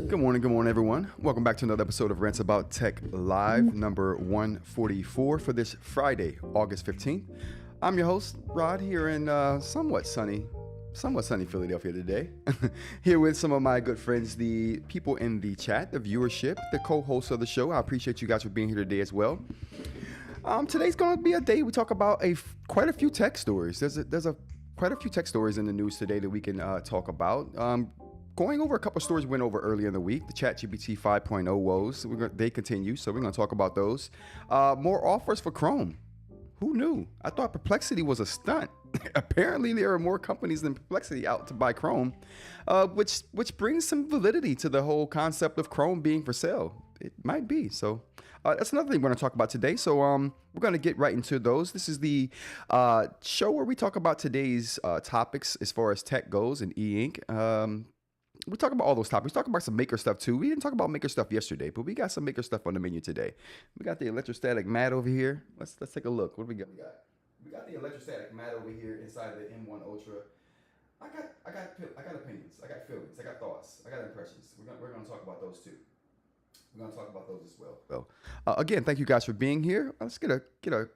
Good morning, everyone. Welcome back to another episode of Rants About Tech Live, number 144 for this Friday, August 15th. I'm your host, Rod, here in somewhat sunny Philadelphia today. Here with some of my good friends, the people in the chat, the viewership, the co-hosts of the show. I appreciate you guys for being here today as well. Today's going to be a day we talk about quite a few tech stories. There's quite a few tech stories in the news today that we can talk about. Going over a couple of stories we went over earlier in the week, the ChatGPT 5.0 woes, they continue, so we're going to talk about those. More offers for Chrome. Who knew? I thought Perplexity was a stunt. Apparently, there are more companies than Perplexity out to buy Chrome, which brings some validity to the whole concept of Chrome being for sale. It might be. So that's another thing we're going to talk about today. So we're going to get right into those. This is the show where we talk about today's topics as far as tech goes and eInk. We talk about all those topics. We talk about some maker stuff too. We didn't talk about maker stuff yesterday, but we got some maker stuff on the menu today. We got the electrostatic mat over here. Let's take a look. What do we got? We got the electrostatic mat over here inside the M1 Ultra. I got opinions. I got feelings. I got thoughts. I got impressions. We're gonna talk about those too. We're gonna talk about those as well. Well, again, thank you guys for being here. Let's get a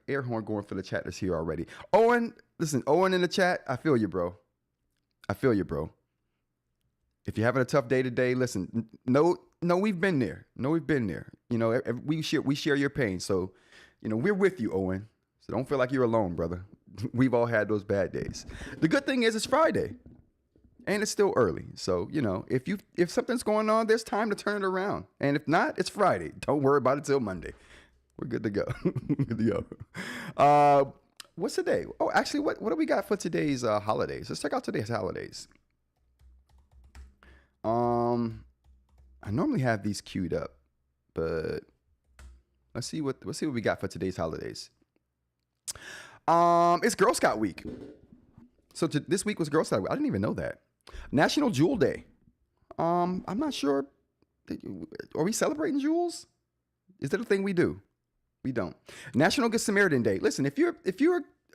air horn going for the chat that's here already. Owen in the chat. I feel you, bro. If you're having a tough day today, listen. No, we've been there. You know, we share your pain. So, you know, we're with you, Owen. So don't feel like you're alone, brother. We've all had those bad days. The good thing is it's Friday, and it's still early. So, you know, if something's going on, there's time to turn it around. And if not, it's Friday. Don't worry about it till Monday. We're good to go. What's today? Oh, actually, what do we got for today's holidays? Let's check out today's holidays. I normally have these queued up, but let's see what we got for today's holidays. It's Girl Scout week. So this week was Girl Scout week. I didn't even know that. National Jewel Day. I'm not sure. Are we celebrating jewels? Is that a thing we do? We don't. National Good Samaritan Day. Listen, if you're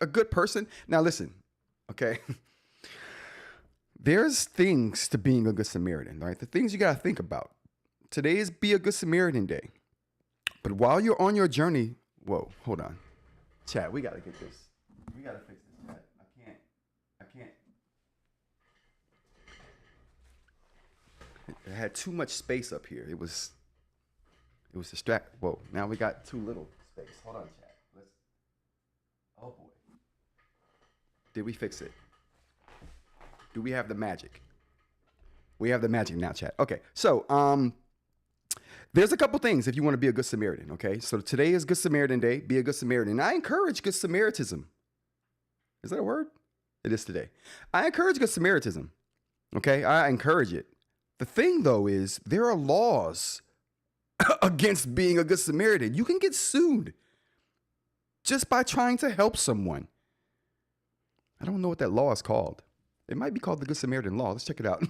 a good person, now listen, okay? There's things to being a good Samaritan, right? The things you got to think about. Today is Be a Good Samaritan Day. But while you're on your journey, whoa, hold on. Chat, we got to get this. We got to fix this, chat. I can't. It had too much space up here. It was distract. Whoa, now we got too little space. Hold on, chat. Oh boy. Did we fix it? Do we have the magic? We have the magic now, chat. Okay, so there's a couple things if you want to be a good Samaritan, okay? So today is Good Samaritan Day. Be a good Samaritan. I encourage good Samaritism. Is that a word? It is today. I encourage good Samaritism, okay? I encourage it. The thing, though, is there are laws against being a good Samaritan. You can get sued just by trying to help someone. I don't know what that law is called. It might be called the Good Samaritan Law. Let's check it out.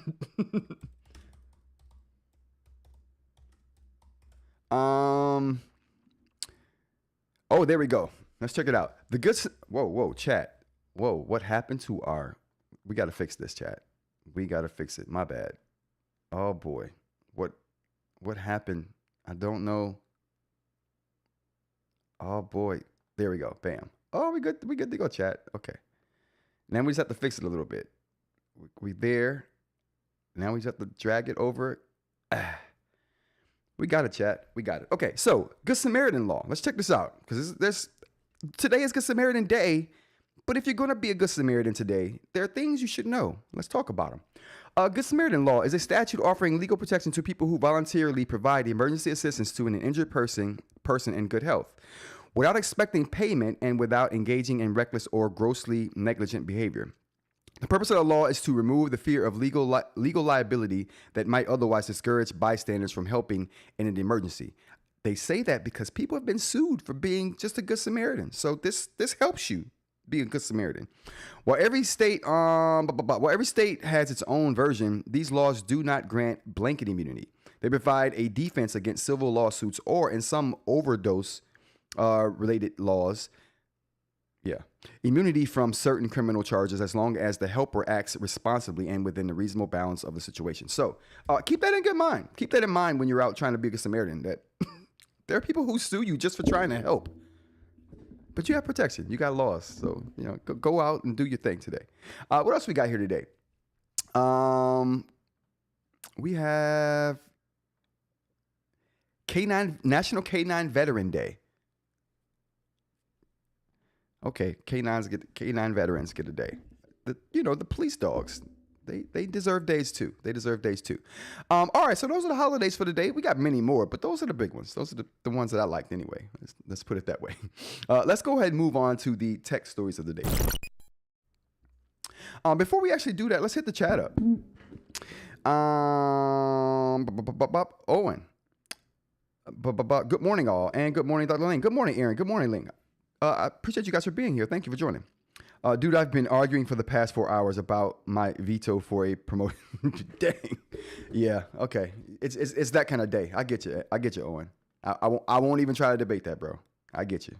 Oh, there we go. Let's check it out. The good. Whoa, chat. Whoa, what happened to our? We got to fix this, chat. We got to fix it. My bad. Oh boy, what happened? I don't know. Oh boy, there we go. Bam. Oh, we good. We good to go, chat. Okay. Now we just have to fix it a little bit. We there. Now we just have to drag it over. We got it, chat. We got it. Okay, so Good Samaritan Law. Let's check this out because today is Good Samaritan Day. But if you're going to be a Good Samaritan today, there are things you should know. Let's talk about them. Good Samaritan Law is a statute offering legal protection to people who voluntarily provide emergency assistance to an injured person in good health, without expecting payment and without engaging in reckless or grossly negligent behavior. The purpose of the law is to remove the fear of legal liability that might otherwise discourage bystanders from helping in an emergency. They say that because people have been sued for being just a good Samaritan. So this helps you be a good Samaritan. While every state has its own version, these laws do not grant blanket immunity. They provide a defense against civil lawsuits or, in some overdose related laws, immunity from certain criminal charges as long as the helper acts responsibly and within the reasonable bounds of the situation. So keep that in good mind. Keep that in mind when you're out trying to be a good Samaritan, that there are people who sue you just for trying to help. But you have protection. You got laws. So, go out and do your thing today. What else we got here today? We have National Canine Veteran Day. Okay, canine veterans get a day. The police dogs, they deserve days too. All right, so those are the holidays for today. We got many more, but those are the big ones. Those are the ones that I liked anyway. Let's put it that way. Let's go ahead and move on to the tech stories of the day. Before we actually do that, let's hit the chat up. Owen. Good morning, all, and good morning, Dr. Lane. Good morning, Aaron. Good morning, Ling. I appreciate you guys for being here. Thank you for joining. Dude, I've been arguing for the past 4 hours about my veto for a promotion. Dang. Yeah, okay. It's that kind of day. I get you, Owen. I won't even try to debate that, bro. I get you.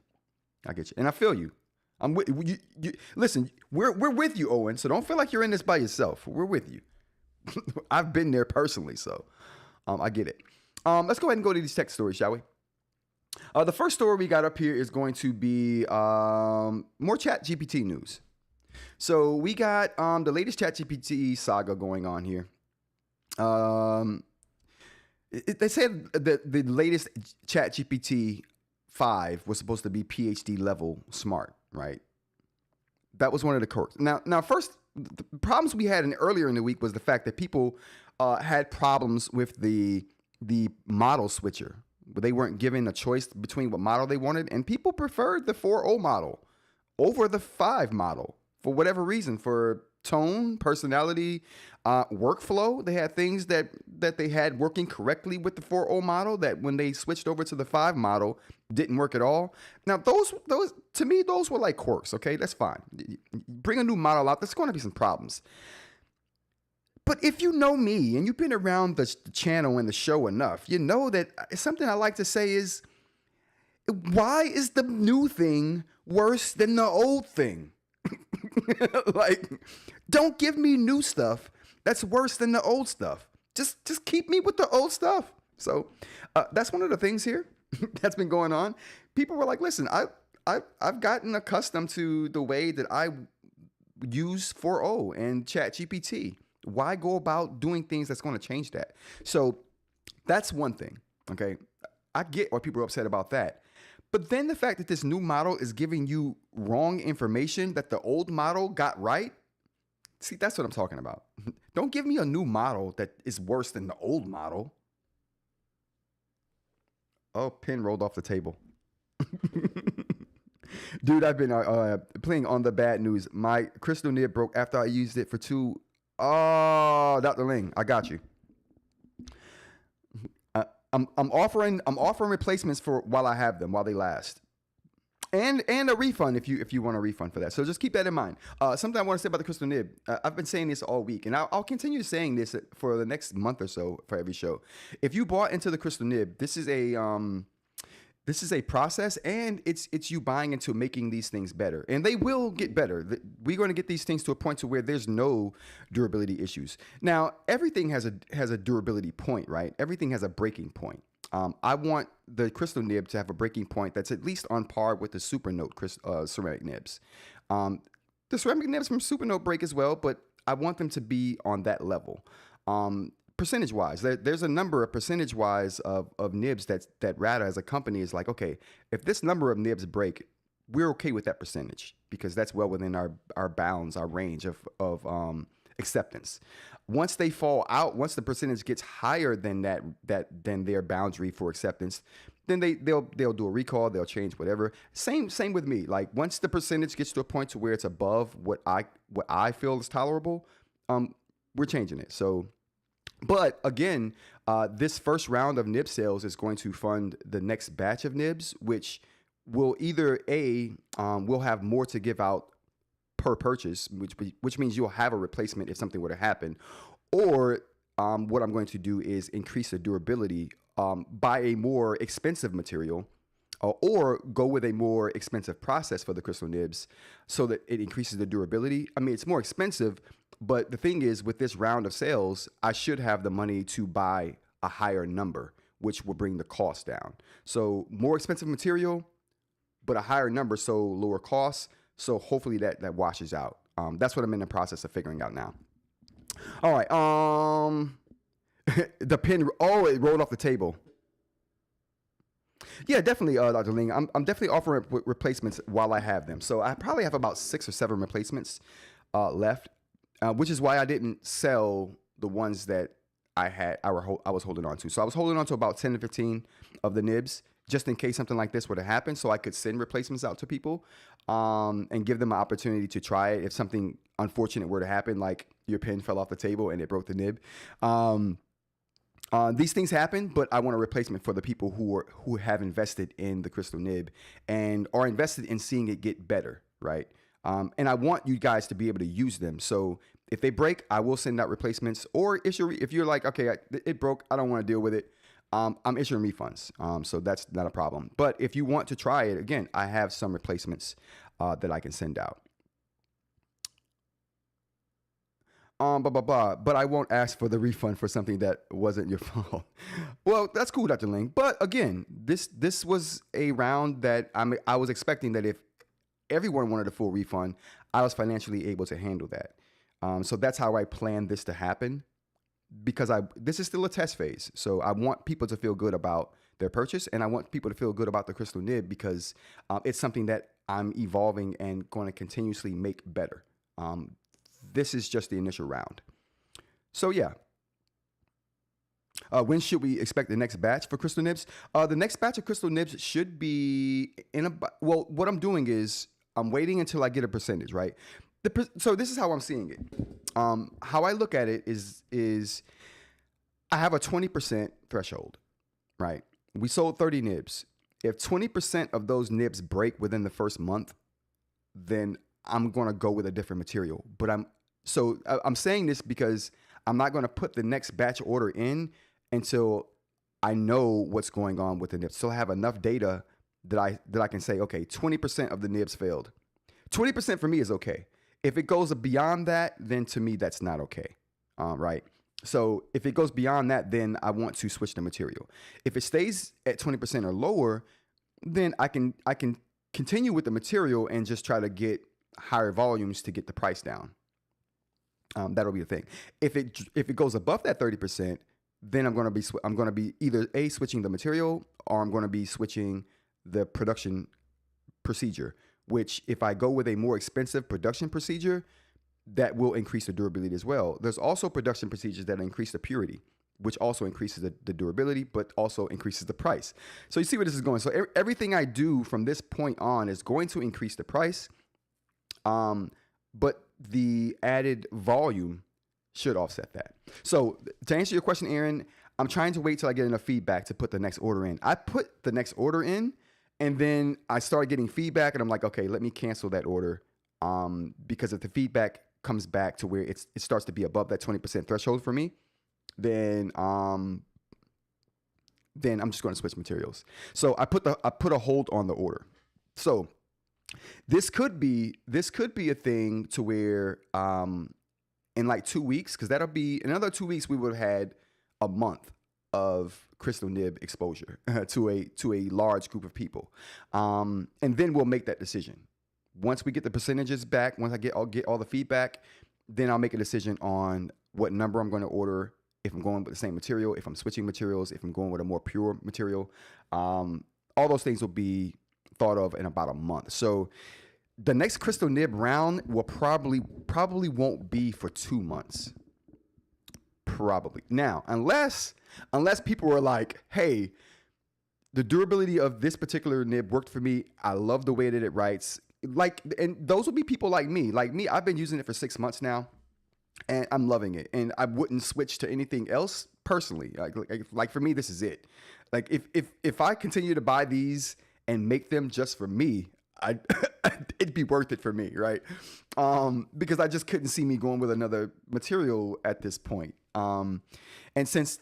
And I feel you. I'm with you. Listen, we're with you, Owen, so don't feel like you're in this by yourself. We're with you. I've been there personally, so I get it. Let's go ahead and go to these tech stories, shall we? The first story we got up here is going to be more ChatGPT news. So we got the latest ChatGPT saga going on here. They said that the latest ChatGPT 5 was supposed to be PhD level smart, right? That was one of the quirks. Now, first, the problems we had earlier in the week was the fact that people had problems with the model switcher. They weren't given a choice between what model they wanted, and people preferred the 4.0 model over the 5 model for whatever reason, for tone, personality, workflow. They had things that they had working correctly with the 4.0 model that when they switched over to the 5 model didn't work at all. Now, those to me, those were like quirks, okay? That's fine. Bring a new model out, there's going to be some problems. But if you know me and you've been around the channel and the show enough, you know that something I like to say is, Why is the new thing worse than the old thing? Like, don't give me new stuff that's worse than the old stuff. Just keep me with the old stuff. So that's one of the things here that's been going on. People were like, listen, I've gotten accustomed to the way that I use 4.0 and ChatGPT. Why go about doing things that's going to change that? So that's one thing. Okay, I get why people are upset about that. But then the fact that this new model is giving you wrong information that the old model got right. See, that's what I'm talking about. Don't give me a new model that is worse than the old model. Oh, pen rolled off the table. Dude, I've been playing on the bad news. My crystal nib broke after I used it for 2. Oh, Dr. Ling, I got you. I'm offering replacements for while I have them, while they last. And a refund if you want a refund for that. So just keep that in mind. Something I want to say about the crystal nib. I've been saying this all week, and I'll continue saying this for the next month or so for every show. If you bought into the crystal nib, this is a process, and it's you buying into making these things better, and they will get better. We're going to get these things to a point to where there's no durability issues. Now, everything has a durability point, right? Everything has a breaking point. I want the crystal nib to have a breaking point that's at least on par with the Supernote ceramic nibs. The ceramic nibs from Supernote break as well, but I want them to be on that level. Percentage-wise, there's a number of percentage-wise of nibs that Ratta as a company is like, okay, if this number of nibs break, we're okay with that percentage because that's well within our bounds, our range of acceptance. Once they fall out, once the percentage gets higher than than their boundary for acceptance, then they'll do a recall, they'll change whatever. Same with me. Like once the percentage gets to a point to where it's above what I feel is tolerable, we're changing it. So. But again, this first round of nib sales is going to fund the next batch of nibs, which will either we'll have more to give out per purchase, which means you'll have a replacement if something were to happen, or what I'm going to do is increase the durability by a more expensive material, or go with a more expensive process for the crystal nibs so that it increases the durability. I mean, it's more expensive. But the thing is, with this round of sales, I should have the money to buy a higher number, which will bring the cost down. So more expensive material, but a higher number, so lower costs. So hopefully that washes out. That's what I'm in the process of figuring out now. All right. The pen. Oh, it rolled off the table. Yeah, definitely, Dr. Ling. I'm definitely offering replacements while I have them. So I probably have about 6 or 7 replacements left. Which is why I didn't sell the ones that I was holding on to. So I was holding on to about 10 to 15 of the nibs just in case something like this were to happen, so I could send replacements out to people and give them an opportunity to try it if something unfortunate were to happen, like your pen fell off the table and it broke the nib. These things happen, but I want a replacement for the people who have invested in the crystal nib and are invested in seeing it get better, right? And I want you guys to be able to use them. So if they break, I will send out replacements. Or if you're like, okay, it broke, I don't want to deal with it, I'm issuing refunds. So that's not a problem. But if you want to try it, again, I have some replacements that I can send out. But I won't ask for the refund for something that wasn't your fault. Well, that's cool, Dr. Ling. But again, this was a round that I was expecting that if everyone wanted a full refund, I was financially able to handle that. So that's how I planned this to happen, because this is still a test phase. So I want people to feel good about their purchase, and I want people to feel good about the crystal nib because it's something that I'm evolving and going to continuously make better. This is just the initial round. So yeah. When should we expect the next batch for crystal nibs? The next batch of crystal nibs should be well, what I'm doing is I'm waiting until I get a percentage, right? So this is how I'm seeing it. How I look at it is I have a 20% threshold, right? We sold 30 nibs. If 20% of those nibs break within the first month, then I'm going to go with a different material. But I'm saying this because I'm not going to put the next batch order in until I know what's going on with the nibs. So I have enough data that I can say, okay, 20% of the nibs failed. 20% for me is okay. If it goes beyond that, then to me that's not okay, right? So if it goes beyond that, then I want to switch the material. If it stays at 20% or lower, then I can continue with the material and just try to get higher volumes to get the price down. That'll be the thing. If it goes above that 30%, then I'm going to be either switching the material, or I'm going to be switching the production procedure, which if I go with a more expensive production procedure, that will increase the durability as well. There's also production procedures that increase the purity, which also increases the durability, but also increases the price. So you see where this is going. So everything I do from this point on is going to increase the price, but the added volume should offset that. So to answer your question, Aaron, I'm trying to wait till I get enough feedback to put the next order in. I put the next order in, and then I started getting feedback, and I'm like, okay, let me cancel that order, because if the feedback comes back to where it starts to be above that 20% threshold for me, then I'm just going to switch materials. So I put a hold on the order. So this could be a thing to where in like 2 weeks, because that'll be in another 2 weeks, we would have had a month of crystal nib exposure to a large group of people, and then we'll make that decision. Once we get the percentages back, once I get all the feedback, then I'll make a decision on what number I'm going to order, if I'm going with the same material, if I'm switching materials, if I'm going with a more pure material. All those things will be thought of in about a month. So the next crystal nib round will probably won't be for 2 months. Probably. Now, unless people were like, hey, the durability of this particular nib worked for me. I love the way that it writes. And those will be people like me. Like me, I've been using it for 6 months now, and I'm loving it. And I wouldn't switch to anything else personally. Like for me, this is it. Like if I continue to buy these and make them just for me, it'd be worth it for me, right? Because I just couldn't see me going with another material at this point. And since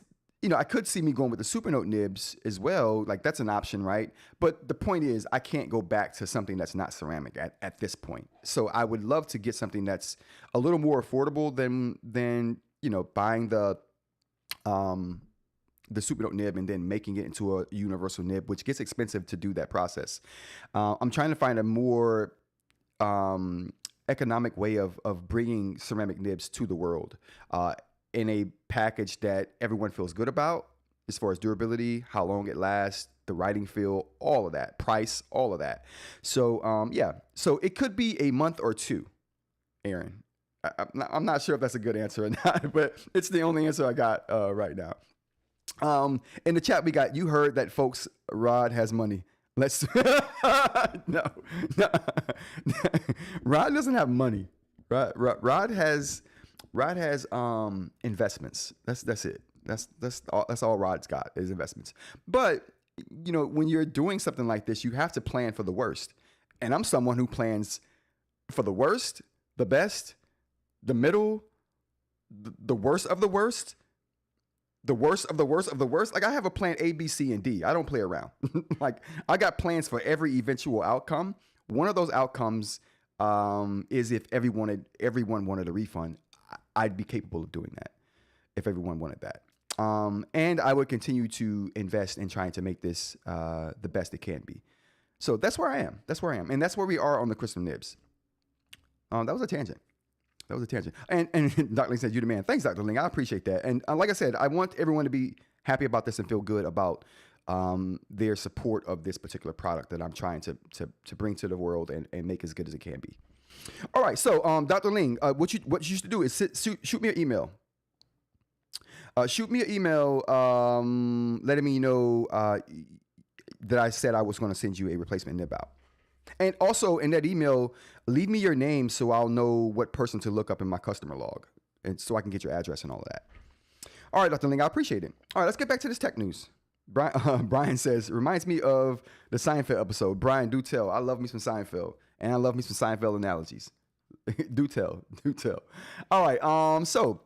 I could see me going with the Supernote nibs as well. Like that's an option, right? But the point is, I can't go back to something that's not ceramic at this point. So I would love to get something that's a little more affordable than buying the Supernote nib and then making it into a universal nib, which gets expensive to do that process. I'm trying to find a more economic way of bringing ceramic nibs to the world. In a package that everyone feels good about as far as durability, how long it lasts, the writing feel, all of that, price, all of that. So, so it could be a month or two, Aaron. I'm not sure if that's a good answer or not, but it's the only answer I got right now. In the chat, we got, you heard that, folks, Rod has money. Let's, no. Rod doesn't have money. Rod has investments. That's it. That's all Rod's got is investments. But when you're doing something like this, you have to plan for the worst. And I'm someone who plans for the worst, the best, the middle, the worst of the worst, the worst of the worst of the worst. Like I have a plan A, B, C, and D. I don't play around. Like I got plans for every eventual outcome. One of those outcomes is if everyone wanted a refund. I'd be capable of doing that if everyone wanted that. And I would continue to invest in trying to make this the best it can be. So that's where I am. And that's where we are on the crystal nibs. That was a tangent. And Dr. Ling said, you the man. Thanks, Dr. Ling. I appreciate that. And like I said, I want everyone to be happy about this and feel good about their support of this particular product that I'm trying to bring to the world and make as good as it can be. All right, so Dr. Ling, what you used to do is shoot me an email. Shoot me an email letting me know that I said I was going to send you a replacement nib out. And also in that email, leave me your name so I'll know what person to look up in my customer log, and so I can get your address and all of that. All right, Dr. Ling, I appreciate it. All right, let's get back to this tech news. Brian says, reminds me of the Seinfeld episode. Brian, do tell. I love me some Seinfeld. And I love me some Seinfeld analogies. do tell. All right. So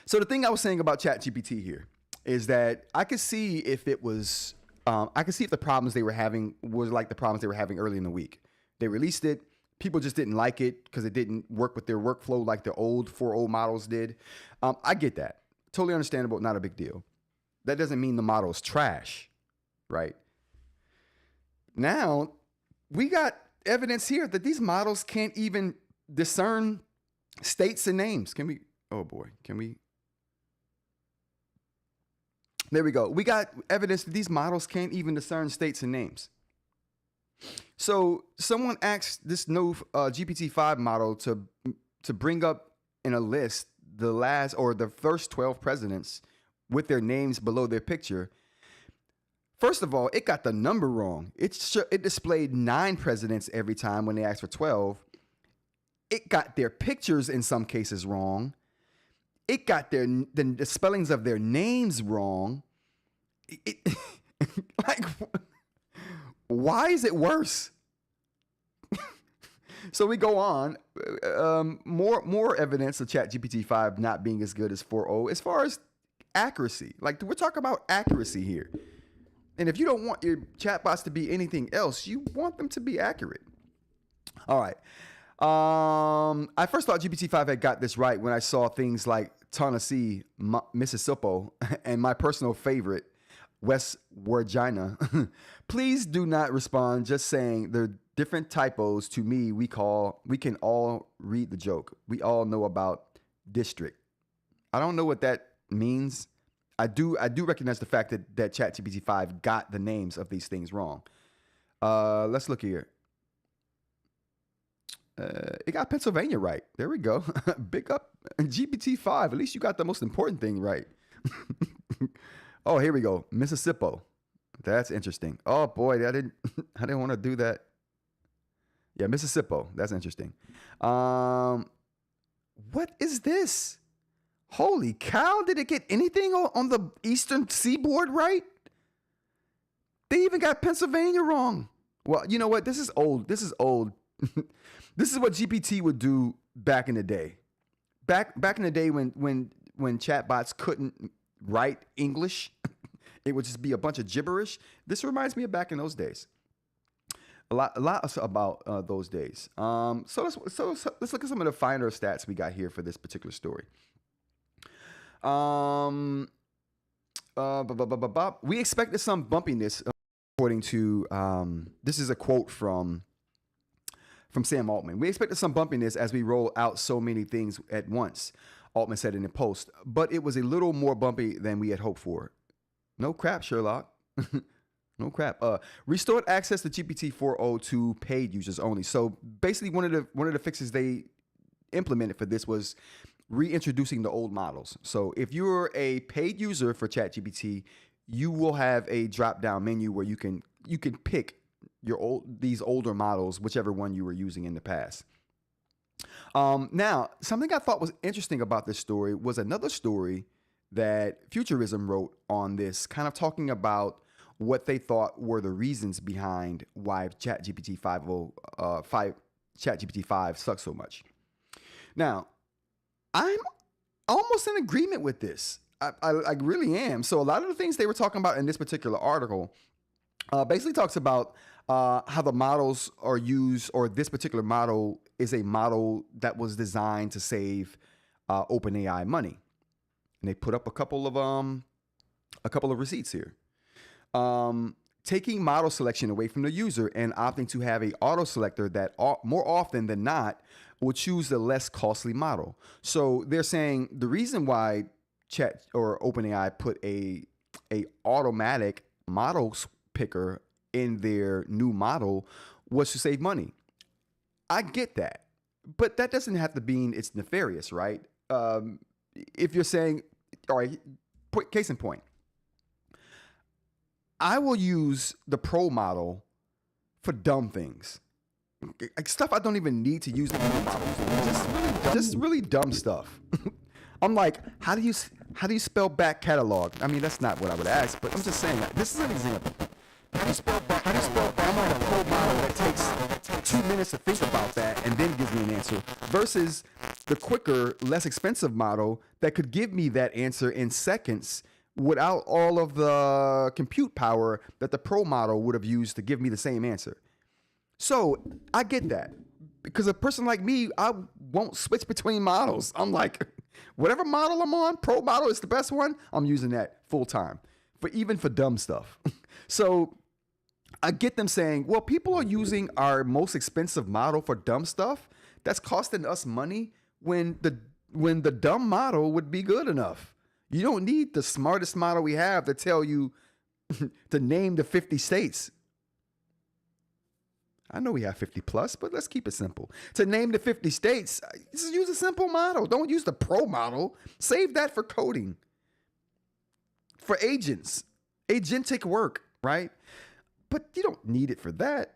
the thing I was saying about ChatGPT here is that I could see if it was I can see if the problems they were having was like the problems they were having early in the week. They released it. People just didn't like it because it didn't work with their workflow like the four old models did. I get that. Totally understandable. Not a big deal. That doesn't mean the model is trash, right? Now, we got evidence here that these models can't even discern states and names. Can we? Oh boy, can we? There we go. We got evidence that these models can't even discern states and names. So someone asked this new GPT-5 model to bring up in a list the first 12 presidents with their names below their picture. First of all, it got the number wrong. It displayed 9 presidents every time when they asked for 12. It got their pictures in some cases wrong. It got the spellings of their names wrong. Like, why is it worse? So we go on. More evidence of ChatGPT-5 not being as good as 4.0 as far as accuracy. Like, we're talking about accuracy here. And if you don't want your chatbots to be anything else, you want them to be accurate. All right. I first thought GPT-5 had got this right when I saw things like Tennessee, Mississippi, and my personal favorite, West Virginia. Please do not respond just saying the different typos to me. We can all read the joke. We all know about district. I don't know what that means. I do recognize the fact that ChatGPT-5 got the names of these things wrong. Let's look here. It got Pennsylvania right. There we go. Big up GPT-5. At least you got the most important thing right. Oh, here we go. Mississippi. That's interesting. Oh boy, I didn't want to do that. Yeah, Mississippi. That's interesting. What is this? Holy cow, did it get anything on the eastern seaboard right? They even got Pennsylvania wrong. Well, you know what? This is old. This is old. This is what GPT would do back in the day. Back in the day when chatbots couldn't write English, it would just be a bunch of gibberish. This reminds me of back in those days. A lot about those days. So let's look at some of the finer stats we got here for this particular story. We expected some bumpiness, according to this is a quote from Sam Altman. We expected some bumpiness as we roll out so many things at once, Altman said in a post, but it was a little more bumpy than we had hoped for. No crap, Sherlock. No crap. Restored access to GPT 4.0 to paid users only. So basically, one of the fixes they implemented for this was reintroducing the old models. So if you're a paid user for ChatGPT, you will have a drop-down menu where you can pick these older models, whichever one you were using in the past. Now, something I thought was interesting about this story was another story that Futurism wrote on this, kind of talking about what they thought were the reasons behind why ChatGPT 5 sucks so much. Now, I'm almost in agreement with this. I really am. So a lot of the things they were talking about in this particular article basically talks about how the models are used, or this particular model is a model that was designed to save OpenAI money. And they put up a couple of receipts here. Taking model selection away from the user and opting to have a auto selector that more often than not will choose the less costly model. So they're saying the reason why Chat or OpenAI put a automatic model picker in their new model was to save money. I get that, but that doesn't have to mean it's nefarious, right? If you're saying, all right, case in point, I will use the pro model for dumb things, like stuff I don't even need to use the pro model for. Just really dumb stuff. I'm like, how do you spell back catalog? I mean, that's not what I would ask, but I'm just saying that this is an example. How do you spell back? I'm on a pro model that takes 2 minutes to think about that and then gives me an answer, versus the quicker, less expensive model that could give me that answer in seconds without all of the compute power that the Pro model would have used to give me the same answer. So I get that, because a person like me, I won't switch between models. I'm like, whatever model I'm on, Pro model is the best one, I'm using that full time, even for dumb stuff. So I get them saying, well, people are using our most expensive model for dumb stuff that's costing us money when the dumb model would be good enough. You don't need the smartest model we have to tell you to name the 50 states. I know we have 50 plus, but let's keep it simple. To name the 50 states, just use a simple model. Don't use the Pro model. Save that for coding, for agents, agentic work, right? But you don't need it for that,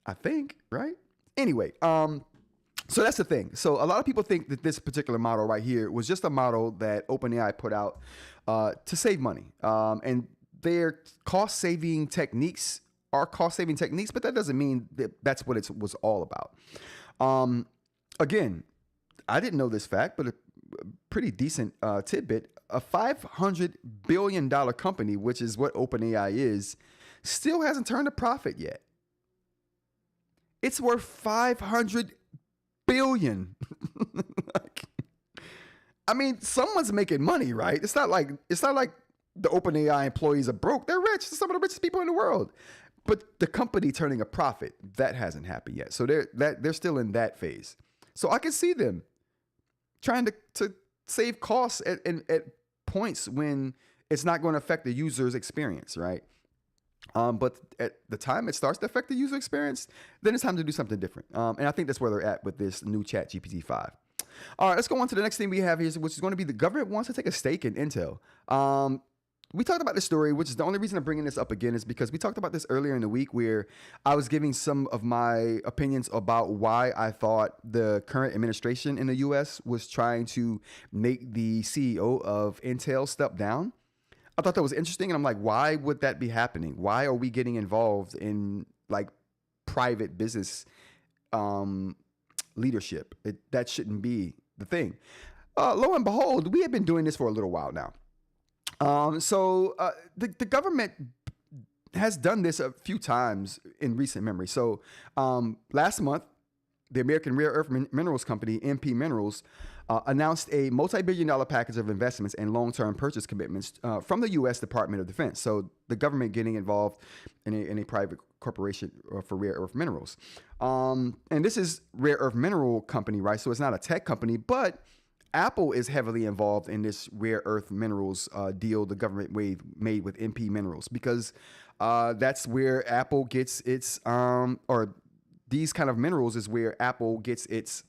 I think, right? Anyway, so that's the thing. So a lot of people think that this particular model right here was just a model that OpenAI put out to save money. And their cost-saving techniques are cost-saving techniques, but that doesn't mean that that's what it was all about. Again, I didn't know this fact, but a pretty decent tidbit. A $500 billion company, which is what OpenAI is, still hasn't turned a profit yet. It's worth $500 billion. I mean, someone's making money, right? It's not like the OpenAI employees are broke. They're rich. They're some of the richest people in the world. But the company turning a profit, that hasn't happened yet. So they're still in that phase. So I can see them trying to save costs at points when it's not going to affect the user's experience, right? But at the time it starts to affect the user experience, then it's time to do something different. And I think that's where they're at with this new ChatGPT-5. All right, let's go on to the next thing we have here, which is going to be the government wants to take a stake in Intel. We talked about this story, which is the only reason I'm bringing this up again is because we talked about this earlier in the week where I was giving some of my opinions about why I thought the current administration in the U.S. was trying to make the CEO of Intel step down. I thought that was interesting, and I'm like, why would that be happening? Why are we getting involved in like private business leadership? That shouldn't be the thing. Lo and behold, we have been doing this for a little while now. So the government has done this a few times in recent memory. So last month, the American Rare Earth Minerals Company, MP Minerals, announced a multi-billion-dollar package of investments and long-term purchase commitments from the U.S. Department of Defense. So the government getting involved in a private corporation for rare earth minerals. And this is Rare Earth Mineral Company, right? So it's not a tech company, but Apple is heavily involved in this rare earth minerals deal the government made with MP Minerals, because that's where Apple gets its, or these kind of minerals is where Apple gets its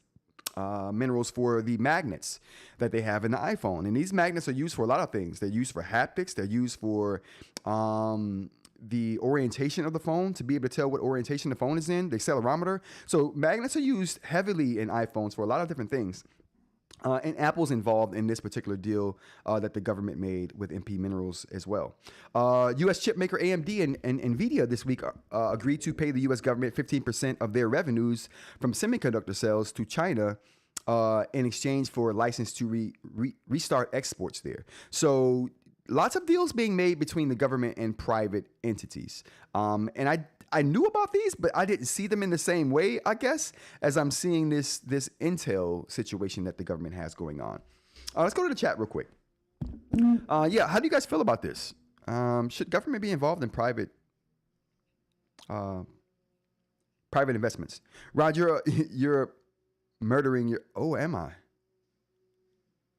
minerals for the magnets that they have in the iPhone. And these magnets are used for a lot of things. They're used for haptics. They're used for the orientation of the phone, to be able to tell what orientation the phone is in, the accelerometer. So magnets are used heavily in iPhones for a lot of different things. And Apple's involved in this particular deal that the government made with MP Minerals as well. U.S. chip maker AMD and NVIDIA this week agreed to pay the U.S. government 15% of their revenues from semiconductor sales to China in exchange for a license to restart exports there. So lots of deals being made between the government and private entities. And I knew about these, but I didn't see them in the same way, I guess, as I'm seeing this Intel situation that the government has going on. Let's go to the chat real quick. Yeah, how do you guys feel about this? Should government be involved in private investments? Roger, you're murdering your... Oh, am I?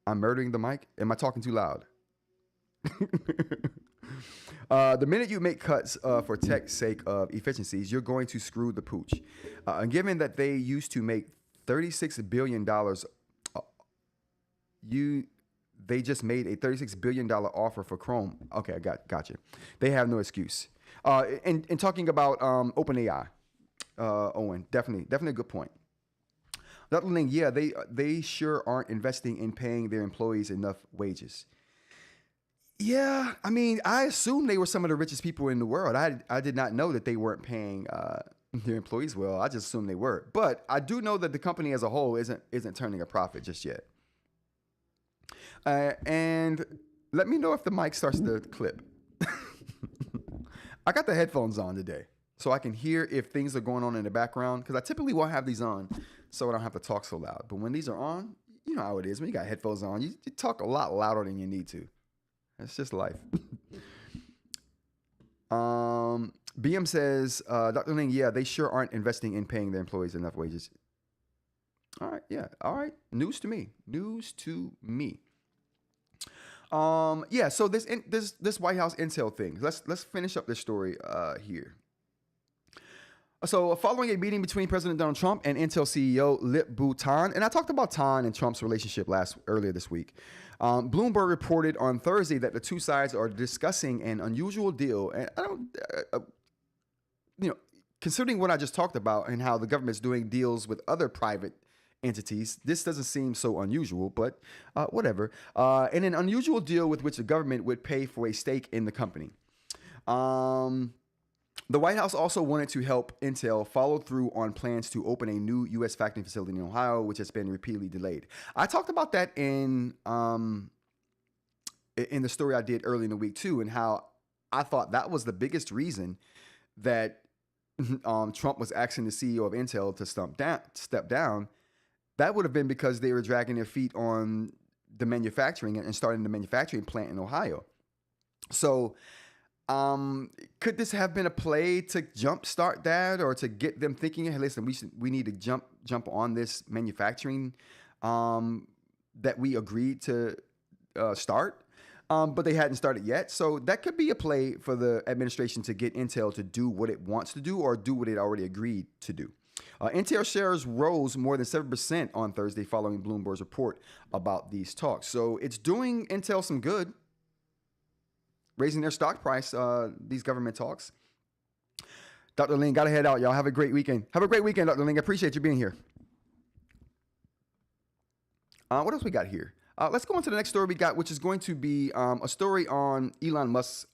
I'm murdering the mic? Am I talking too loud? The minute you make cuts for tech's sake of efficiencies, you're going to screw the pooch. And given that they used to make $36 billion, they just made a $36 billion offer for Chrome. Okay, I got you. They have no excuse. And talking about OpenAI, Owen, definitely a good point. The other thing, yeah, they sure aren't investing in paying their employees enough wages. Yeah, I mean, I assume they were some of the richest people in the world. I did not know that they weren't paying their employees well. I just assumed they were. But I do know that the company as a whole isn't turning a profit just yet. And Let me know if the mic starts to clip. I got the headphones on today, so I can hear if things are going on in the background, because I typically won't have these on so I don't have to talk so loud. But when these are on, you know how it is. When you got headphones on, you talk a lot louder than you need to. It's just life. BM says, Dr. Ling, yeah, they sure aren't investing in paying their employees enough wages. All right, yeah, all right. News to me. Yeah, so this White House intel thing. Let's finish up this story here. So, following a meeting between President Donald Trump and Intel CEO Lip-Bu Tan, and I talked about Tan and Trump's relationship earlier this week. Bloomberg reported on Thursday that the two sides are discussing an unusual deal, and I don't, considering what I just talked about and how the government's doing deals with other private entities, this doesn't seem so unusual, but whatever. And an unusual deal with which the government would pay for a stake in the company. The White House also wanted to help Intel follow through on plans to open a new U.S. factory facility in Ohio, which has been repeatedly delayed. I talked about that in the story I did early in the week too, and how I thought that was the biggest reason that Trump was asking the CEO of Intel to step down. That would have been because they were dragging their feet on the manufacturing and starting the manufacturing plant in Ohio. So, could this have been a play to jumpstart that, or to get them thinking, hey, listen, we need to jump on this manufacturing that we agreed to start, but they hadn't started yet. So that could be a play for the administration to get Intel to do what it wants to do, or do what it already agreed to do. Intel shares rose more than 7% on Thursday following Bloomberg's report about these talks. So it's doing Intel some good, raising their stock price, these government talks. Dr. Ling, got to head out, y'all. Have a great weekend. Have a great weekend, Dr. Ling. I appreciate you being here. What else we got here? Let's go on to the next story we got, which is going to be a story on Elon Musk's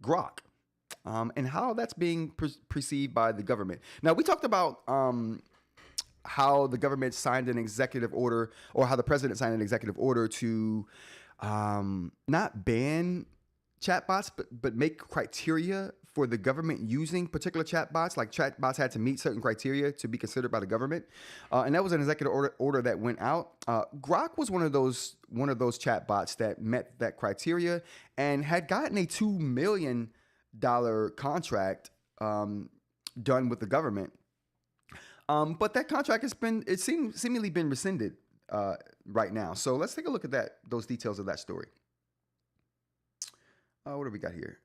Grok. And how that's being perceived by the government. Now, we talked about how the government signed an executive order, or how the president signed an executive order to not ban chatbots, but make criteria for the government using particular chatbots. Like, chatbots had to meet certain criteria to be considered by the government, and that was an executive order that went out. Grok was one of those chatbots that met that criteria and had gotten a $2 million contract done with the government, but that contract seemingly been rescinded right now. So let's take a look at those details of that story. What do we got here?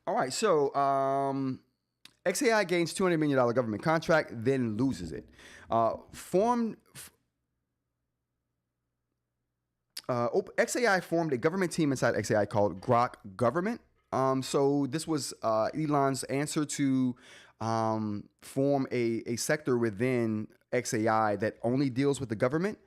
All right, so XAI gains $200 million government contract, then loses it. XAI formed a government team inside XAI called Grok Government. So this was Elon's answer to form a sector within XAI that only deals with the government,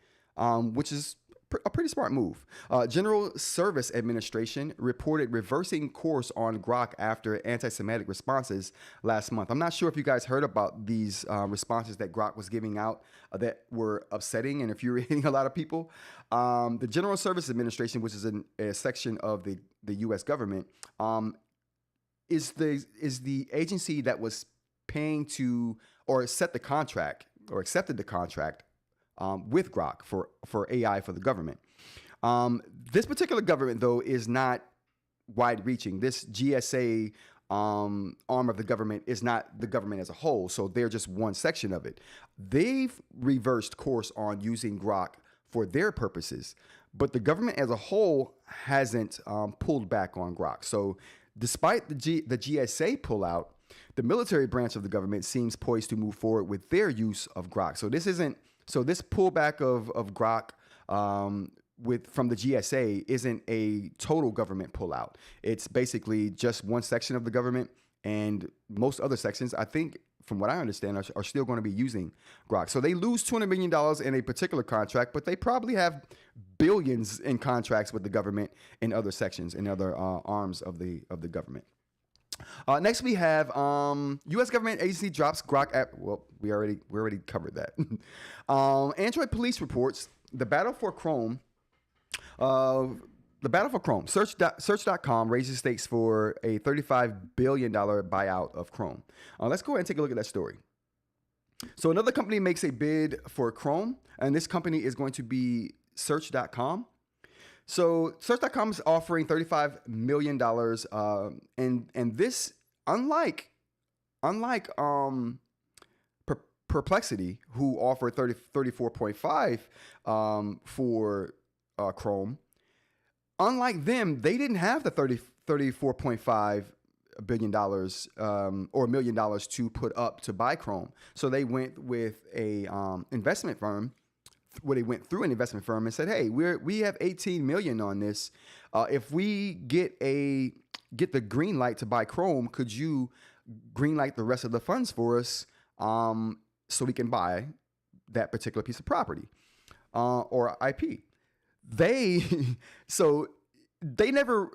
which is a pretty smart move. General Service Administration reported reversing course on Grok after anti-Semitic responses last month. I'm not sure if you guys heard about these responses that Grok was giving out that were upsetting and infuriating a lot of people. The General Service Administration, which is a section of the U.S. government, is the agency that was paying to, or set the contract, or accepted the contract with Grok for AI for the government. This particular government, though, is not wide-reaching. This GSA arm of the government is not the government as a whole, so they're just one section of it. They've reversed course on using Grok for their purposes, but the government as a whole hasn't pulled back on Grok. So despite the GSA pullout, the military branch of the government seems poised to move forward with their use of Grok. So this pullback of Grok from the GSA isn't a total government pullout. It's basically just one section of the government, and most other sections, I think, from what I understand, are still going to be using Grok. So they lose $200 million in a particular contract, but they probably have billions in contracts with the government in other sections, in other arms of the government. Next, we have U.S. government agency drops Grok app. Well, we already covered that. Android police reports the battle for Chrome The battle for Chrome. Search.com raises stakes for a $35 billion buyout of Chrome. Let's go ahead and take a look at that story. So another company makes a bid for Chrome, and this company is going to be Search.com. So Search.com is offering $35 million, and this, unlike Perplexity, who offered 34.5 for Chrome. Unlike them, they didn't have the $34.5 billion or $1 million to put up to buy Chrome. So they went with a investment firm. They went through an investment firm and said, "Hey, we have 18 million on this. If we get the green light to buy Chrome, could you green light the rest of the funds for us, so we can buy that particular piece of property or IP?" They never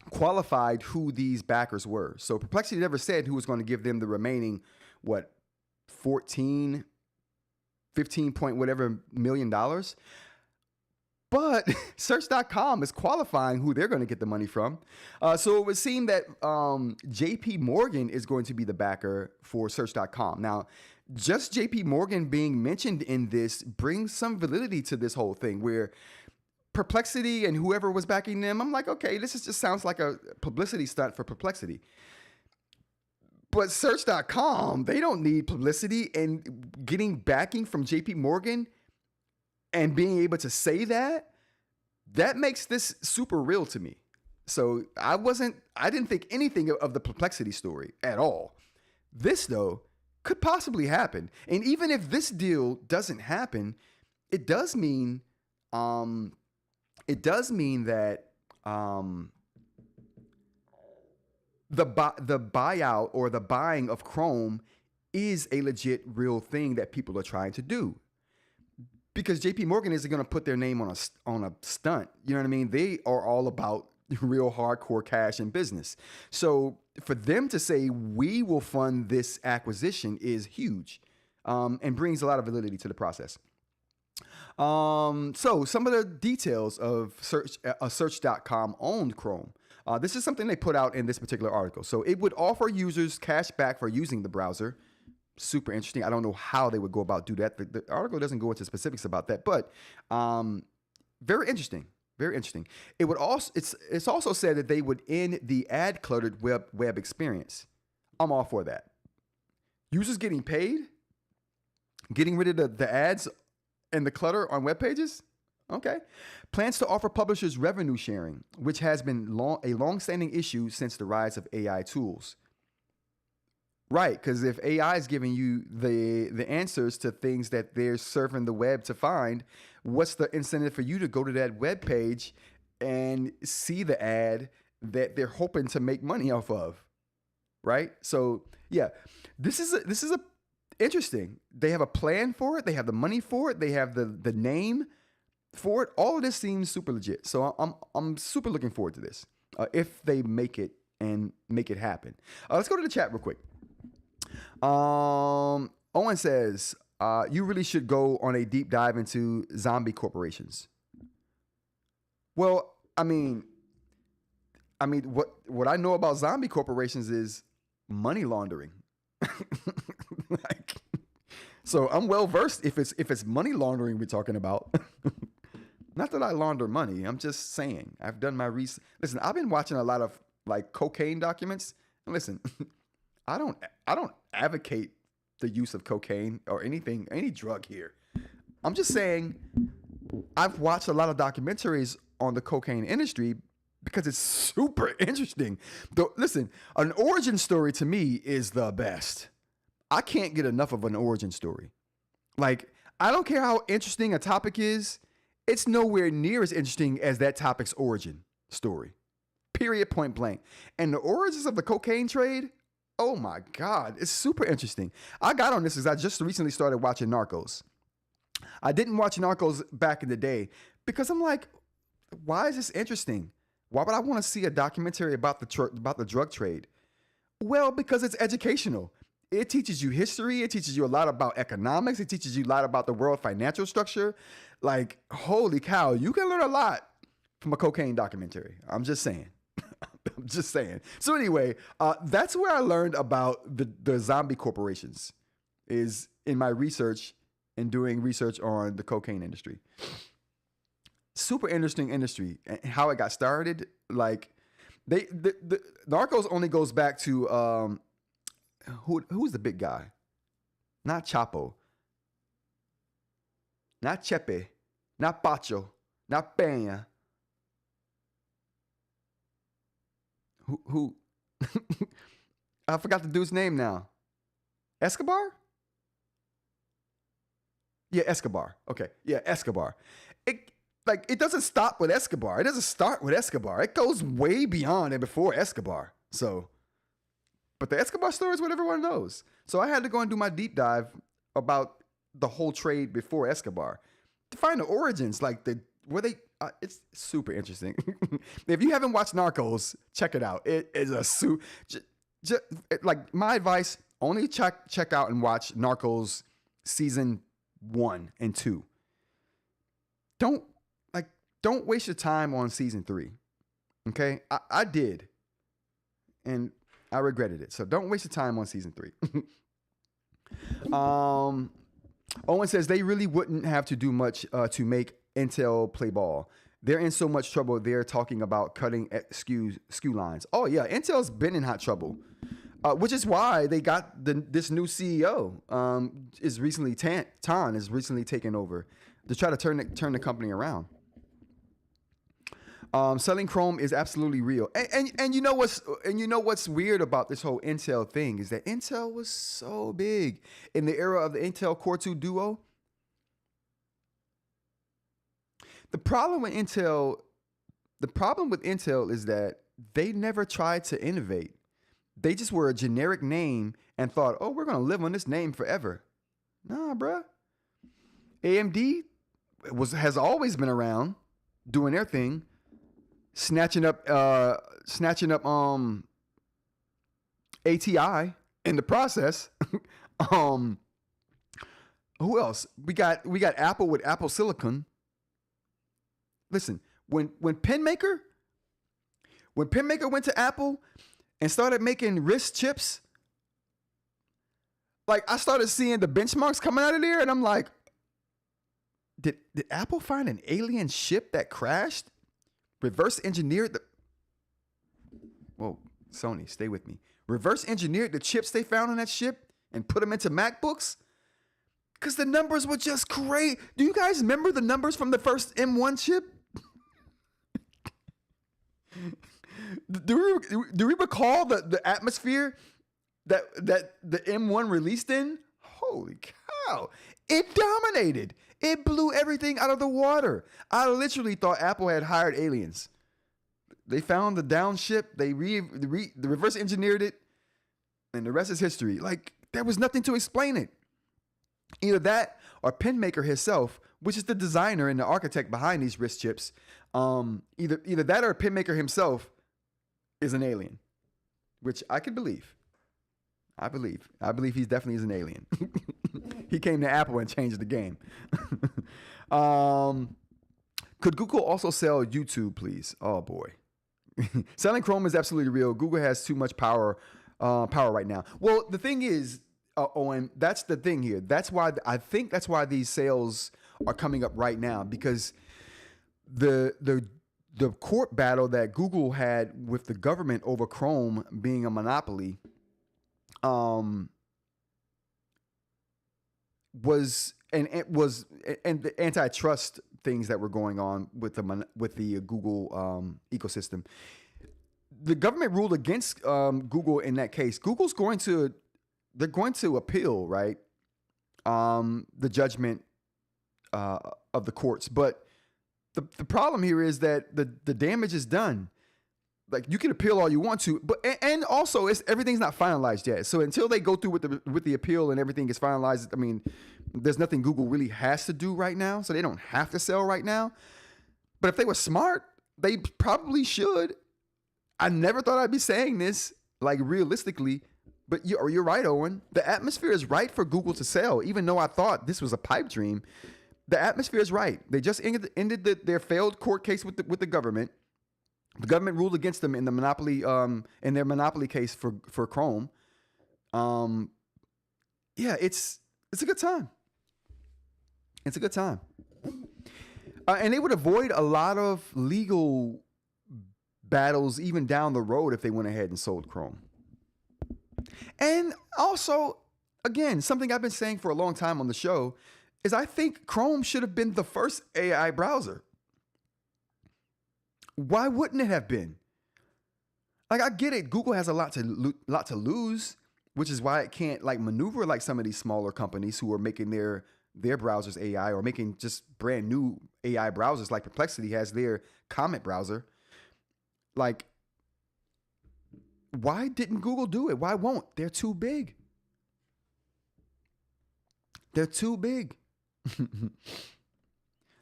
qualified who these backers were. So Perplexity never said who was going to give them the remaining 15 point whatever million dollars. But Search.com is qualifying who they're going to get the money from. So it would seem that JP Morgan is going to be the backer for Search.com. Now, just JP Morgan being mentioned in this brings some validity to this whole thing, where Perplexity and whoever was backing them, I'm like, okay, just sounds like a publicity stunt for Perplexity. But Search.com, they don't need publicity, and getting backing from JP Morgan and being able to say that makes this super real to me. So I didn't think anything of the Perplexity story at all. This, though, could possibly happen. And even if this deal doesn't happen, it does mean that the buyout or the buying of Chrome is a legit real thing that people are trying to do. Because JP Morgan isn't going to put their name on a stunt. You know what I mean? They are all about real hardcore cash and business. So for them to say we will fund this acquisition is huge, and brings a lot of validity to the process. So some of the details of Search.com owned Chrome. This is something they put out in this particular article. So it would offer users cash back for using the browser. Super interesting. I don't know how they would go about do that. The article doesn't go into specifics about that, but very interesting. Very interesting. It would also it's also said that they would end the ad cluttered web experience. I'm all for that. Users getting paid, getting rid of the ads and the clutter on web pages. Okay. Plans to offer publishers revenue sharing, which has been a long-standing issue since the rise of AI tools. Right, because if AI is giving you the answers to things that they're surfing the web to find, what's the incentive for you to go to that web page and see the ad that they're hoping to make money off of? Right? So yeah, this is interesting. They have a plan for it. They have the money for it. They have the name for it. All of this seems super legit. So I'm super looking forward to this if they make it happen. Let's go to the chat real quick. Owen says, you really should go on a deep dive into zombie corporations. Well, I mean, what I know about zombie corporations is money laundering. So I'm well versed if it's money laundering we're talking about. Not that I launder money. I'm just saying I've done my research. Listen, I've been watching a lot of cocaine documents. And listen, I don't advocate the use of cocaine or any drug here. I'm just saying I've watched a lot of documentaries on the cocaine industry because it's super interesting. Though, listen, an origin story to me is the best. I can't get enough of an origin story. I don't care how interesting a topic is. It's nowhere near as interesting as that topic's origin story. Period, point blank. And the origins of the cocaine trade, oh my God, it's super interesting. I got on this because I just recently started watching Narcos. I didn't watch Narcos back in the day because I'm like, why is this interesting? Why would I want to see a documentary about the drug trade? Well, because it's educational. It teaches you history. It teaches you a lot about economics. It teaches you a lot about the world financial structure. Like, holy cow, you can learn a lot from a cocaine documentary. I'm just saying. I'm just saying. So anyway, that's where I learned about the zombie corporations, is in my research and doing research on the cocaine industry. Super interesting industry and how it got started. Like, the Narcos only goes back to who's the big guy? Not Chapo, not Chepe, not Pacho, not Peña. Who? I forgot the dude's name now. Escobar? Yeah, Escobar. Okay. Yeah, Escobar. It doesn't stop with Escobar. It doesn't start with Escobar. It goes way beyond and before Escobar. So, but the Escobar story is what everyone knows. So I had to go and do my deep dive about the whole trade before Escobar to find the origins, it's super interesting. If you haven't watched Narcos, check it out. It is like my advice, only check out and watch Narcos season 1 and 2. Don't waste your time on season 3. Okay? I did. And I regretted it. So don't waste your time on season 3. Owen says they really wouldn't have to do much to make Intel play ball. They're in so much trouble. They're talking about cutting SKU lines. Oh yeah, Intel's been in hot trouble, which is why they got this new CEO. Is recently Tan is recently taken over to try to turn the company around. Selling Chrome is absolutely real, and you know what's weird about this whole Intel thing is that Intel was so big in the era of the Intel Core 2 Duo. The problem with Intel is that they never tried to innovate. They just were a generic name and thought, oh, we're gonna live on this name forever. Nah, bruh. AMD has always been around doing their thing. Snatching up ATI in the process. Who else? We got Apple with Apple Silicon. Listen, when PenMaker went to Apple and started making wrist chips, like I started seeing the benchmarks coming out of there, and I'm like, did Apple find an alien ship that crashed? Reverse engineered Sony, stay with me. Reverse engineered the chips they found on that ship and put them into MacBooks? Because the numbers were just great. Do you guys remember the numbers from the first M1 chip? Do we recall the atmosphere that the M1 released in? Holy cow. It dominated. It blew everything out of the water. I literally thought Apple had hired aliens. They found the down ship. They reverse engineered it. And the rest is history. Like, there was nothing to explain it. Either that or PenMaker himself, which is the designer and the architect behind these wrist chips, either that or PenMaker himself is an alien, which I could believe. I believe he definitely is an alien. He came to Apple and changed the game. Could Google also sell YouTube, please? Oh boy. Selling Chrome is absolutely real. Google has too much power right now. Well, the thing is, Owen, that's the thing here. That's why I think that's why these sales are coming up right now, because the court battle that Google had with the government over Chrome being a monopoly was the antitrust things that were going on with the Google ecosystem. The government ruled against Google in that case. They're going to appeal, right? The judgment of the courts, but the problem here is that the damage is done. Like, you can appeal all you want to, but and also everything's not finalized yet. So until they go through with the appeal and everything is finalized, I mean, there's nothing Google really has to do right now. So they don't have to sell right now. But if they were smart, they probably should. I never thought I'd be saying this. Like, realistically, But you're right, Owen. The atmosphere is right for Google to sell, even though I thought this was a pipe dream. The atmosphere is right. They just ended their failed court case with the government. The government ruled against them in the monopoly in their monopoly case for Chrome. Yeah, it's a good time. It's a good time. And they would avoid a lot of legal battles even down the road if they went ahead and sold Chrome. And also, again, something I've been saying for a long time on the show is I think Chrome should have been the first AI browser. Why wouldn't it have been? Like, I get it. Google has a lot to lose, which is why it can't like maneuver like some of these smaller companies who are making their browsers AI or making just brand new AI browsers, like Perplexity has their comment browser. Like, why didn't Google do it? Why won't? They're too big. They're too big.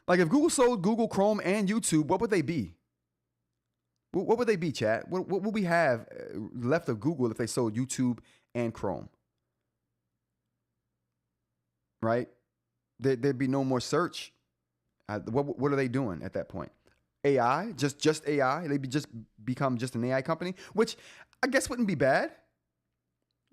Like, if Google sold Google Chrome and YouTube, what would they be? What would they be, chat? What would we have left of Google if they sold YouTube and Chrome? Right? There'd be no more search. What are they doing at that point? AI? Just AI? They'd just become just an AI company, which I guess wouldn't be bad.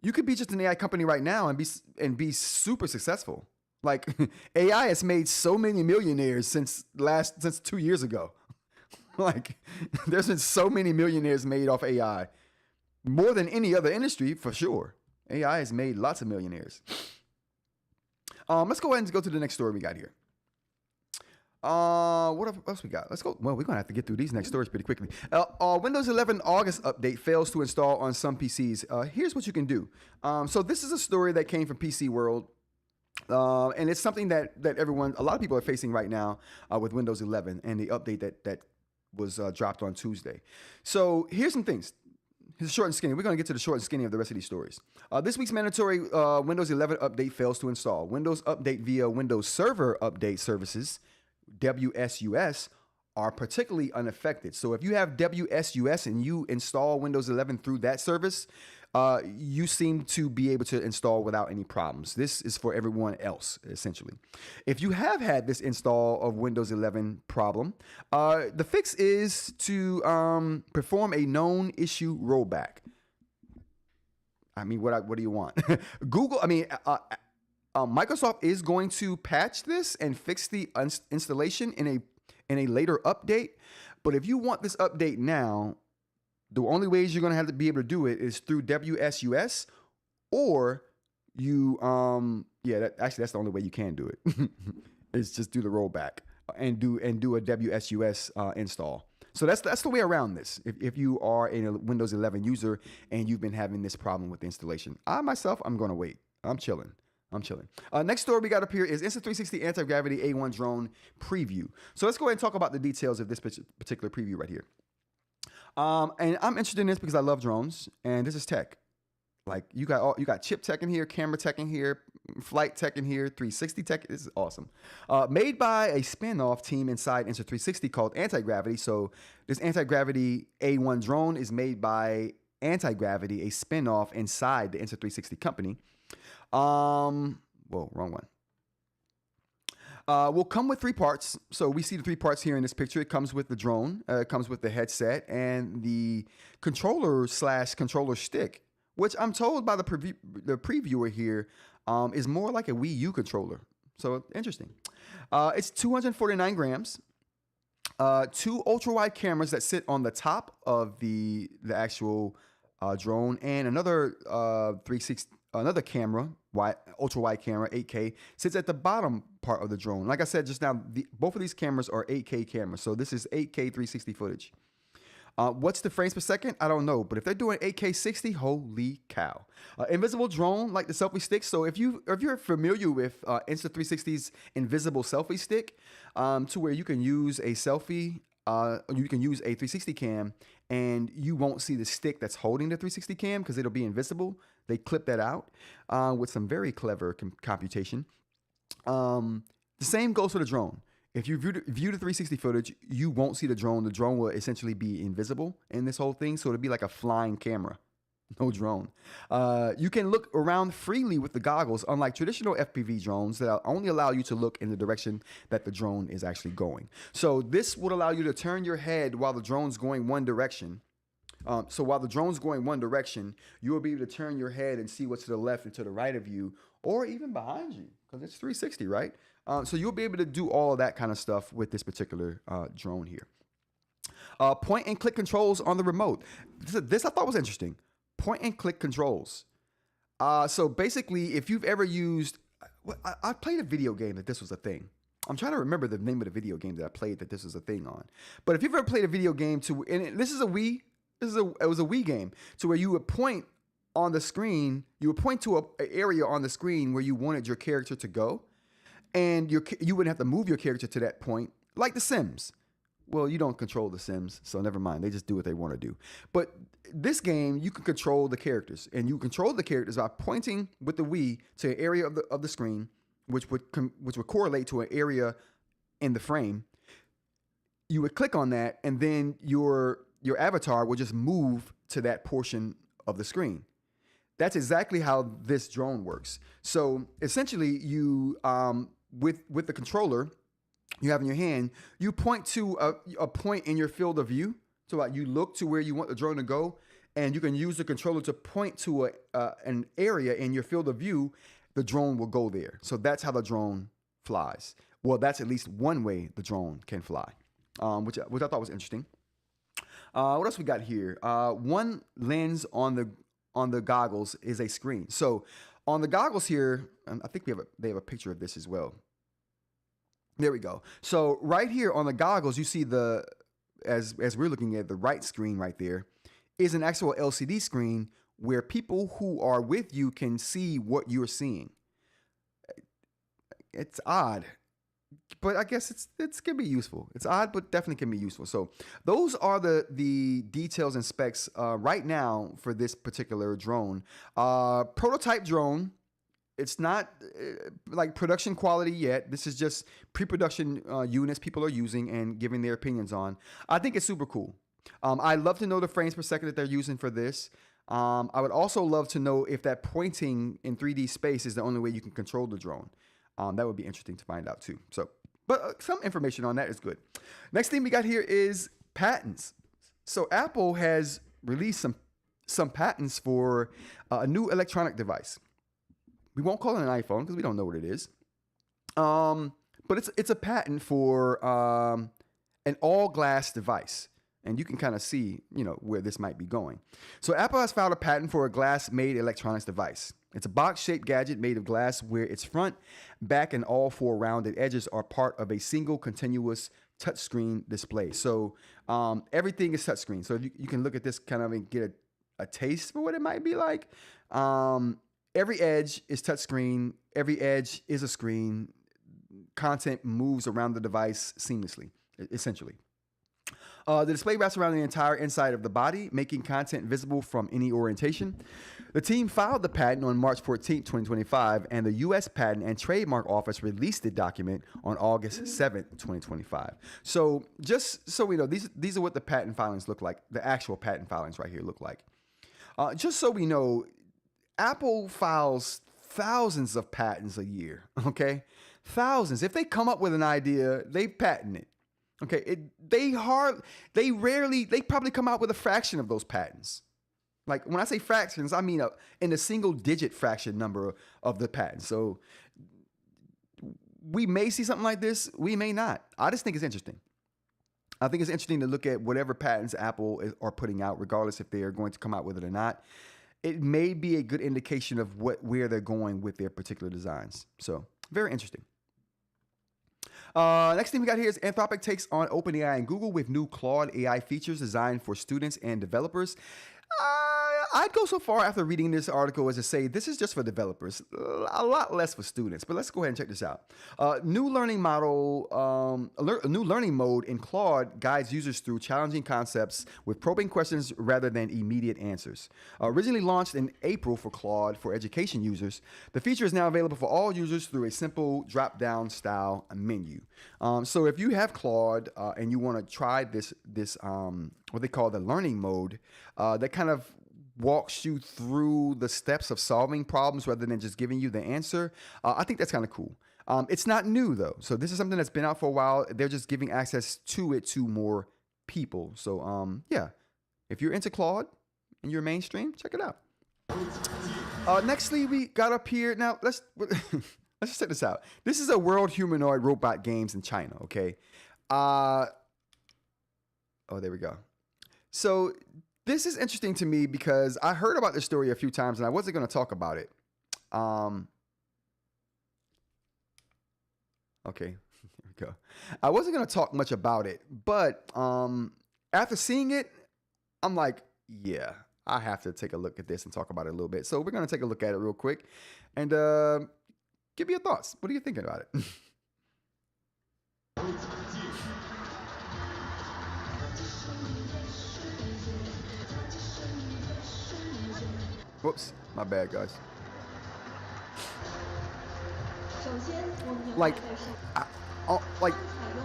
You could be just an AI company right now and be super successful. Like, AI has made so many millionaires since 2 years ago. Like, there's been so many millionaires made off AI. More than any other industry, for sure. AI has made lots of millionaires. Let's go ahead and go to the next story we got here. What else we got? Let's go. Well, we're going to have to get through these next stories pretty quickly. Windows 11 August update fails to install on some PCs. Here's what you can do. So this is a story that came from PC World. And it's something that a lot of people are facing right now with Windows 11 and the update that was dropped on Tuesday. So here's some things. Here's short and skinny. We're going to get to the short and skinny of the rest of these stories. This week's mandatory Windows 11 update fails to install. Windows Update via Windows Server Update Services, WSUS, are particularly unaffected. So if you have WSUS and you install Windows 11 through that service, you seem to be able to install without any problems. This is for everyone else, essentially. If you have had this install of Windows 11 problem, the fix is to perform a known issue rollback. I mean, what do you want? Microsoft is going to patch this and fix the installation in a later update. But if you want this update now, the only ways you're going to have to be able to do it is through WSUS, or you, that's the only way you can do it. Is just do the rollback and do a WSUS install. So that's the way around this. If you are a Windows 11 user and you've been having this problem with the installation, I'm going to wait. I'm chilling. Next story we got up here is Insta360 Anti-Gravity A1 drone preview. So let's go ahead and talk about the details of this particular preview right here. And I'm interested in this because I love drones, and this is tech. Like, you got chip tech in here, camera tech in here, flight tech in here, 360 tech. This is awesome. Made by a spin-off team inside Insta360 called Anti-Gravity. So this Anti-Gravity A1 drone is made by Anti-Gravity, a spin-off inside the Insta360 company. Wrong one. Will come with 3 parts. So we see the 3 parts here in this picture. It comes with the drone, it comes with the headset, and the controller stick, which I'm told by the previewer here is more like a Wii U controller. So interesting. It's 249 grams. 2 ultra-wide cameras that sit on the top of the actual drone, and another 360. Another camera, ultra-wide camera, 8K, sits at the bottom part of the drone. Like I said just now, both of these cameras are 8K cameras. So this is 8K 360 footage. What's the frames per second? I don't know. But if they're doing 8K 60, holy cow. Invisible drone, like the selfie stick. So if you're familiar with Insta360's invisible selfie stick, to where you can use a selfie, you can use a 360 cam, and you won't see the stick that's holding the 360 cam because it'll be invisible. They clip that out with some very clever computation. The same goes for the drone. If you view the 360 footage, you won't see the drone. The drone will essentially be invisible in this whole thing. So it'll be like a flying camera. No drone. You can look around freely with the goggles, unlike traditional FPV drones that only allow you to look in the direction that the drone is actually going. So this would allow you to turn your head while the drone's going one direction. So while the drone's going one direction, you will be able to turn your head and see what's to the left and to the right of you, or even behind you, because it's 360, right? So you'll be able to do all of that kind of stuff with this particular drone here. Point and click controls on the remote. This I thought was interesting. Point and click controls. So basically, if you've ever used, I played a video game that this was a thing. I'm trying to remember the name of the video game that I played that this was a thing on. But if you've ever played a video game this is a Wii. It was a Wii game to where you would point on the screen. You would point to an area on the screen where you wanted your character to go, and you wouldn't have to move your character to that point, like The Sims. Well, you don't control The Sims, so never mind. They just do what they want to do. But this game, you can control the characters, and you control the characters by pointing with the Wii to an area of the screen, which would correlate to an area in the frame. You would click on that, and then your avatar will just move to that portion of the screen. That's exactly how this drone works. So essentially, you with the controller you have in your hand, you point to a point in your field of view. So you look to where you want the drone to go, and you can use the controller to point to an area in your field of view. The drone will go there. So that's how the drone flies. Well, that's at least one way the drone can fly, which I thought was interesting. What else we got here? One lens on the goggles is a screen. So on the goggles here, I think they have a picture of this as well. There we go. So right here on the goggles, you see as we're looking at the right screen right there, is an actual LCD screen where people who are with you can see what you're seeing. It's odd, but I guess it's can be useful. It's odd, but definitely can be useful. So those are the details and specs right now for this particular drone. Prototype drone. It's not like production quality yet. This is just pre-production units people are using and giving their opinions on. I think it's super cool. I'd love to know the frames per second that they're using for this. I would also love to know if that pointing in 3D space is the only way you can control the drone. That would be interesting to find out too. But some information on that is good. Next thing we got here is patents. So Apple has released some patents for a new electronic device. We won't call it an iPhone because we don't know what it is. But it's a patent for an all-glass device. And you can kind of see, where this might be going. So Apple has filed a patent for a glass-made electronics device. It's a box-shaped gadget made of glass where its front, back, and all four rounded edges are part of a single continuous touchscreen display. So everything is touchscreen. So you can look at this kind of and get a taste for what it might be like. Every edge is touchscreen. Every edge is a screen. Content moves around the device seamlessly, essentially. The display wraps around the entire inside of the body, making content visible from any orientation. The team filed the patent on March 14, 2025, and the U.S. Patent and Trademark Office released the document on August 7, 2025. So just so we know, these are what the patent filings look like. The actual patent filings right here look like. Just so we know, Apple files thousands of patents a year, okay? Thousands. If they come up with an idea, they patent it. Okay, they probably come out with a fraction of those patents. Like when I say fractions, I mean in a single digit fraction number of the patents. So we may see something like this, we may not. I just think it's interesting. I think it's interesting to look at whatever patents Apple are putting out, regardless if they are going to come out with it or not. It may be a good indication of where they're going with their particular designs. So very interesting. Next thing we got here is Anthropic takes on OpenAI and Google with new Claude AI features designed for students and developers. I'd go so far after reading this article as to say this is just for developers, a lot less for students. But let's go ahead and check this out. New learning mode in Claude guides users through challenging concepts with probing questions rather than immediate answers. Originally launched in April for Claude for education users, the feature is now available for all users through a simple drop-down style menu. So if you have Claude and you want to try this what they call the learning mode, that kind of walks you through the steps of solving problems rather than just giving you the answer. I think that's kind of cool. It's not new though. So this is something that's been out for a while. They're just giving access to it to more people. So yeah, if you're into Claude and you're mainstream, check it out. Nextly, we got up here. Now let's just check this out. This is a World Humanoid Robot Games in China. Okay. Oh, there we go. So this is interesting to me because I heard about this story a few times and I wasn't going to talk about it. Okay, here we go. I wasn't going to talk much about it, but after seeing it, I'm like, yeah, I have to take a look at this and talk about it a little bit. So we're going to take a look at it real quick and give me your thoughts. What are you thinking about it? Whoops, my bad, guys. Like,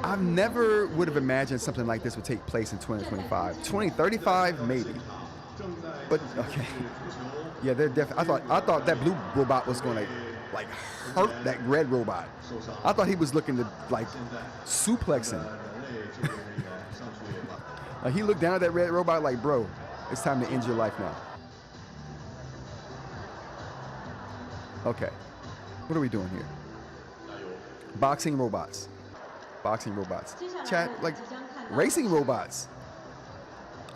I never would have imagined something like this would take place in 2025. 2035, maybe. But okay, yeah, they're definitely. I thought that blue robot was going to like hurt that red robot. I thought he was looking to like suplex him. Like he looked down at that red robot like, bro, it's time to end your life now. Okay, what are we doing here? Boxing robots. Boxing robots. Chat, like racing robots.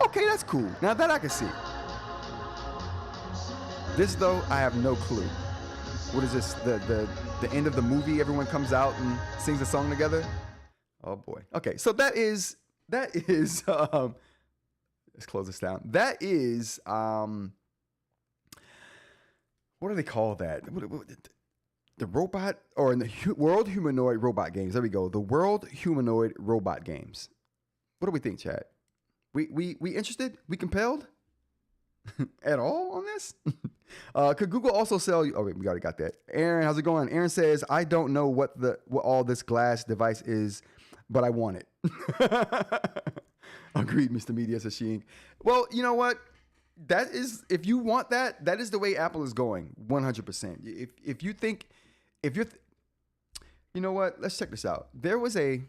Okay, that's cool. Now that I can see. This though, I have no clue. What is this? The end of the movie? Everyone comes out and sings a song together. Oh boy. Okay, so that is. Let's close this down. That is. What do they call that? The robot, or in the World Humanoid Robot Games. There we go. The World Humanoid Robot Games. What do we think, Chad? We interested? We compelled? At all on this? Could Google also sell you? Oh wait, we already got that. Aaron, how's it going? Aaron says, I don't know what all this glass device is, but I want it. Agreed, Mr. Media, says she. Well, you know what? That is, if you want that, that is the way Apple is going, 100%. If you think, you know what? Let's check this out. There was a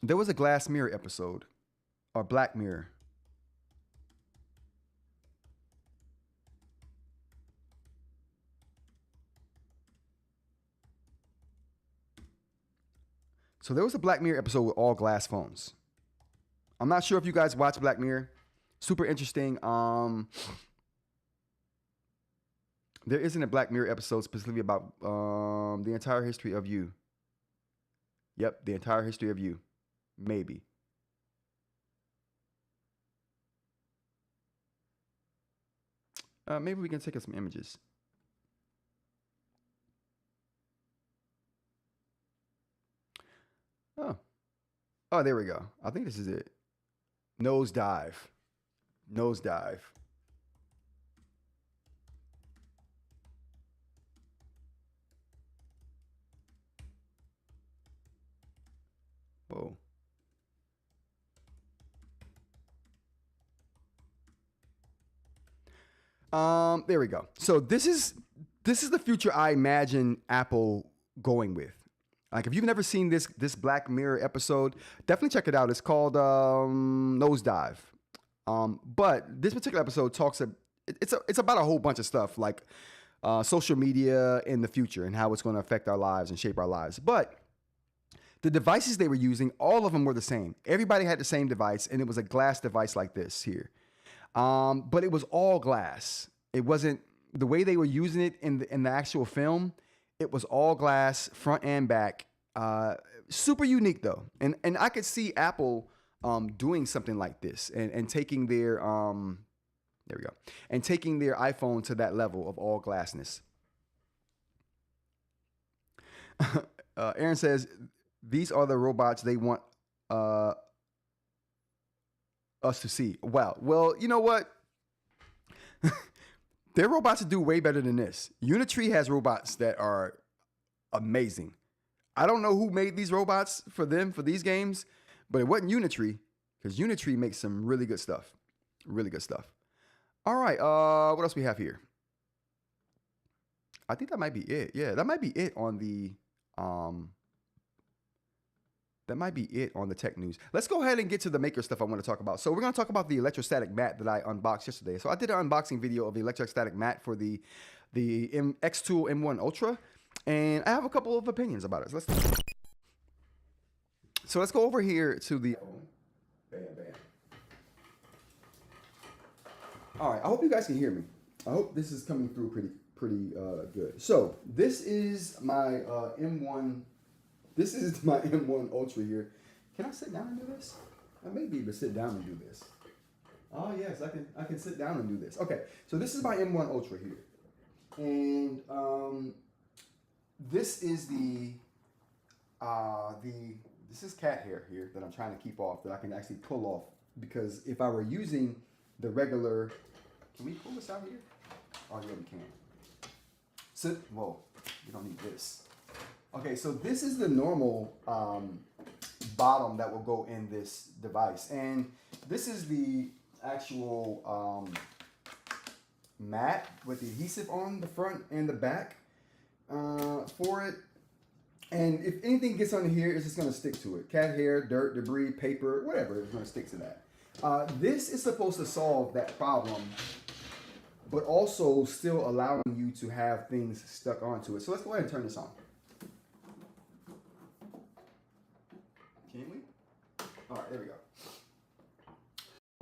Glass Mirror episode, or Black Mirror. So there was a Black Mirror episode with all glass phones. I'm not sure if you guys watch Black Mirror. Super interesting. There isn't a Black Mirror episode specifically about the entire history of you. Yep, the entire history of you. Maybe. Maybe we can take some images. Oh, there we go. I think this is it. Nosedive. Nosedive. Whoa. There we go. So this is the future I imagine Apple going with. Like, if you've never seen this Black Mirror episode, definitely check it out. It's called Nosedive. But this particular episode it's about a whole bunch of stuff, like social media in the future and how it's going to affect our lives and shape our lives. But the devices they were using, all of them were the same. Everybody had the same device, and it was a glass device like this here. But it was all glass. It wasn't the way they were using it in the actual film. It was all glass, front and back. Super unique though, and I could see Apple doing something like this and taking their there we go, and taking their iPhone to that level of all glassness. Aaron says these are the robots they want us to see. Wow. Well, you know what? Their robots do way better than this. Unitree has robots that are amazing. I don't know who made these robots for these games, but it wasn't Unitree, because Unitree makes some really good stuff. Really good stuff. All right, what else we have here? I think that might be it. Yeah, that might be it on the tech news. Let's go ahead and get to the maker stuff I want to talk about. So we're going to talk about the electrostatic mat that I unboxed yesterday. So I did an unboxing video of the electrostatic mat for the xTool M1 Ultra, and I have a couple of opinions about it. So let's go over here to the bam. All right, I hope you guys can hear me. I hope this is coming through pretty good. So this is my M1. This is my M1 Ultra here. Can I sit down and do this? I may be able to sit down and do this. Oh yes, I can sit down and do this. Okay, so this is my M1 Ultra here, and this is this is cat hair here that I'm trying to keep off, that I can actually pull off, because if I were using the regular, can we pull this out here? Oh yeah, we can. So, whoa, we don't need this. Okay, so this is the normal bottom that will go in this device, and this is the actual mat with the adhesive on the front and the back for it. And if anything gets under here, it's just going to stick to it. Cat hair, dirt, debris, paper, whatever, it's going to stick to that. This is supposed to solve that problem, but also still allowing you to have things stuck onto it. So let's go ahead and turn this on. Can we? All right, there we go.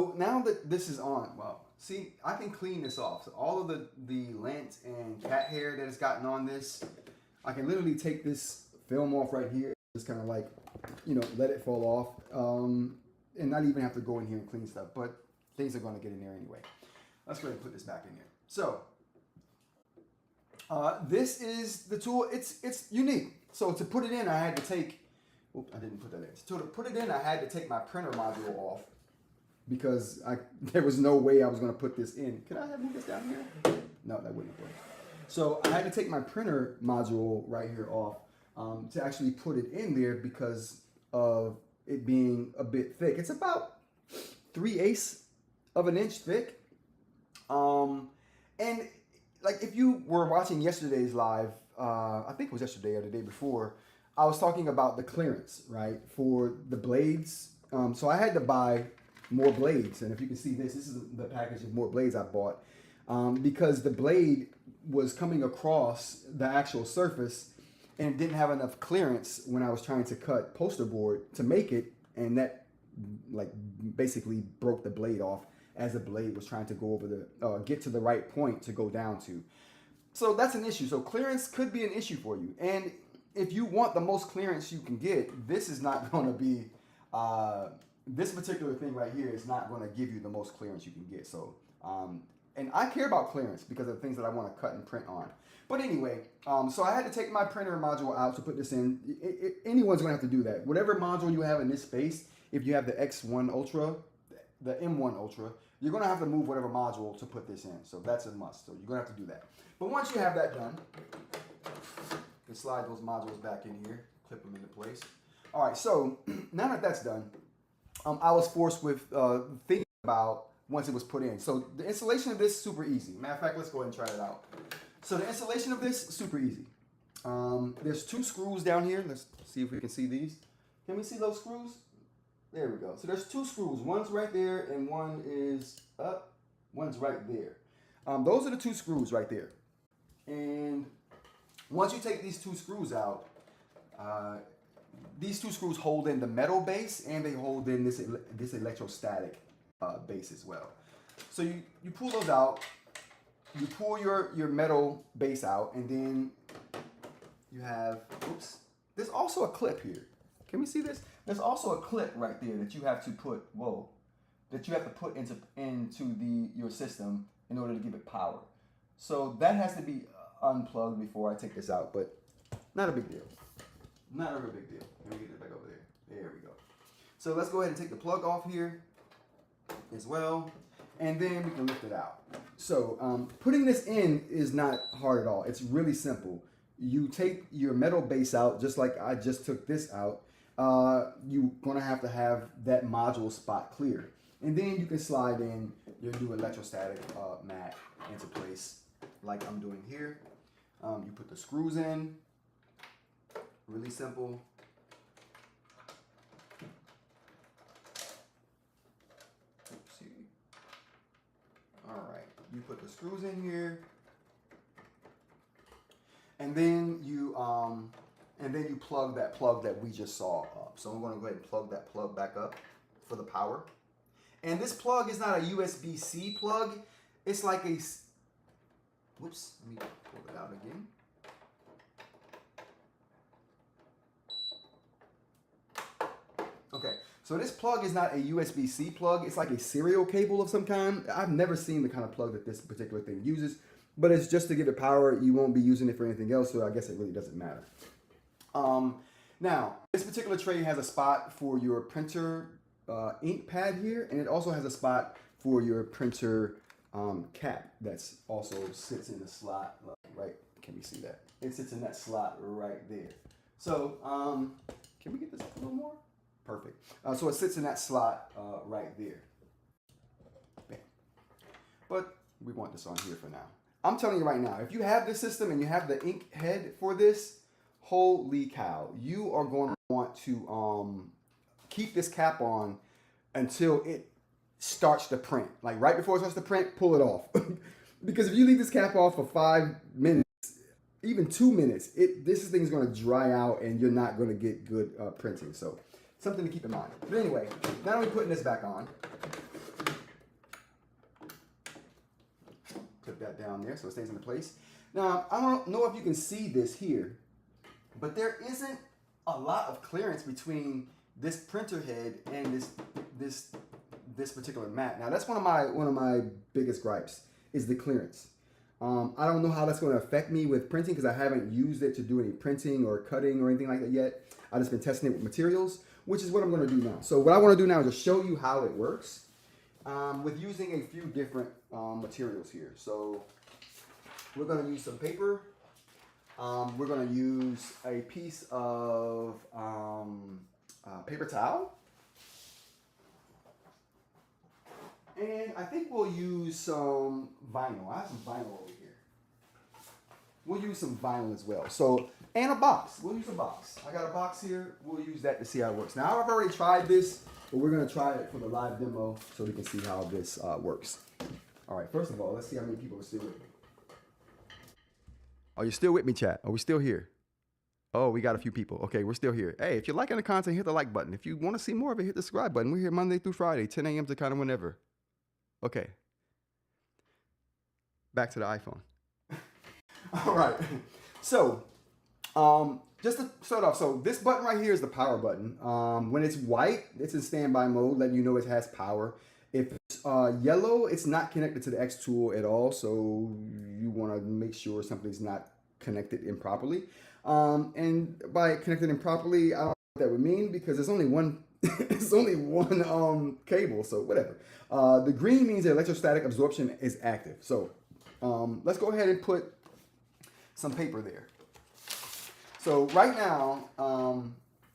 So now that this is on, well, see, I can clean this off. So all of the lint and cat hair that has gotten on this, I can literally take this film off right here, just kind of like, let it fall off, and not even have to go in here and clean stuff, but things are going to get in there anyway. Let's go ahead and put this back in there. So this is the tool. It's unique. So to put it in, I had to take, oops, I didn't put that in. So to put it in, I had to take my printer module off, because there was no way I was going to put this in. Can I move this down here? No, that wouldn't work. So I had to take my printer module right here off to actually put it in there, because of it being a bit thick. It's about 3/8 of an inch thick. And like, if you were watching yesterday's live, I think it was yesterday or the day before, I was talking about the clearance, right, for the blades. So I had to buy more blades, and if you can see this is the package of more blades I bought, because the blade was coming across the actual surface and didn't have enough clearance when I was trying to cut poster board to make it, and that like basically broke the blade off as the blade was trying to go over the get to the right point to go down to. So that's an issue. So clearance could be an issue for you, and if you want the most clearance you can get, this is not going to be this particular thing right here is not going to give you the most clearance you can get. So and I care about clearance because of the things that I want to cut and print on. But anyway, so I had to take my printer module out to put this in. Anyone's going to have to do that. Whatever module you have in this space, if you have the X1 Ultra, the M1 Ultra, you're going to have to move whatever module to put this in. So that's a must. So you're going to have to do that. But once you have that done, you can slide those modules back in here, clip them into place. All right, so now that that's done, I was forced with thinking about once it was put in. So the installation of this is super easy. Matter of fact, let's go ahead and try it out. So the installation of this is super easy. There's 2 screws down here. Let's see if we can see these. Can we see those screws? There we go. So there's 2 screws. One's right there and one is up. One's right there. Those are the 2 screws right there. And once you take these 2 screws out, these 2 screws hold in the metal base, and they hold in this electrostatic base as well. So you pull those out. You pull your metal base out, and then you have, oops, there's also a clip here. Can we see this? There's also a clip right there that you have to put, that you have to put into your system in order to give it power. So that has to be unplugged before I take this out, but not a big deal. Not a real big deal. Let me get it back over there. There we go. So let's go ahead and take the plug off here as well, and then we can lift it out. So putting this in is not hard at all. It's really simple. You take your metal base out, just like I just took this out. You're gonna have that module spot clear, and then you can slide in you'll do electrostatic mat into place like I'm doing here. You put the screws in, really simple. Oopsie. All right, you put the screws in here, and then you plug that we just saw up. So I'm going to go ahead and plug that plug back up for the power. And this plug is not a USB-C plug. It's like a, whoops, let me pull it out again. Okay, so this plug is not a USB-C plug. It's like a serial cable of some kind. I've never seen the kind of plug that this particular thing uses, but it's just to give it power. You won't be using it for anything else, so I guess it really doesn't matter. Now, this particular tray has a spot for your printer ink pad here, and it also has a spot for your printer cap that's also sits in the slot, right? Can we see that? It sits in that slot right there. So, can we get this a little more? Perfect. So it sits in that slot right there. Bam. But we want this on here for now. I'm telling you right now, if you have this system and you have the ink head for this, holy cow, you are going to want to keep this cap on until it starts to print. Like right before it starts to print, pull it off. Because if you leave this cap off for 5 minutes, even 2 minutes, this thing is going to dry out and you're not going to get good printing. So something to keep in mind. But anyway, now we're putting this back on. Put that down there so it stays in place. Now, I don't know if you can see this here, but there isn't a lot of clearance between this printer head and this particular mat. Now, that's one of my biggest gripes is the clearance. I don't know how that's going to affect me with printing because I haven't used it to do any printing or cutting or anything like that yet. I've just been testing it with materials, which is what I'm going to do now. So what I want to do now is just show you how it works with using a few different materials here. So we're going to use some paper. We're going to use a piece of paper towel. And I think we'll use some vinyl. I have some vinyl over here. We'll use some vinyl as well. So, and a box. We'll use a box. I got a box here. We'll use that to see how it works. Now, I've already tried this, but we're going to try it for the live demo so we can see how this works. All right, first of all, let's see how many people are still with me. Are you still with me, chat? Are we still here? Oh, we got a few people. Okay, we're still here. Hey, if you're liking the content, hit the like button. If you want to see more of it, hit the subscribe button. We're here Monday through Friday, 10 a.m. to kind of whenever. Okay. Back to the iPhone. All right. So, just to start off, so this button right here is the power button. When it's white, it's in standby mode, letting you know it has power. If it's yellow, it's not connected to the xTool at all, so you want to make sure something's not connected improperly. And by connected improperly, I don't know what that would mean because there's only one it's only one cable, so whatever. The green means the electrostatic absorption is active. So let's go ahead and put some paper there. So right now,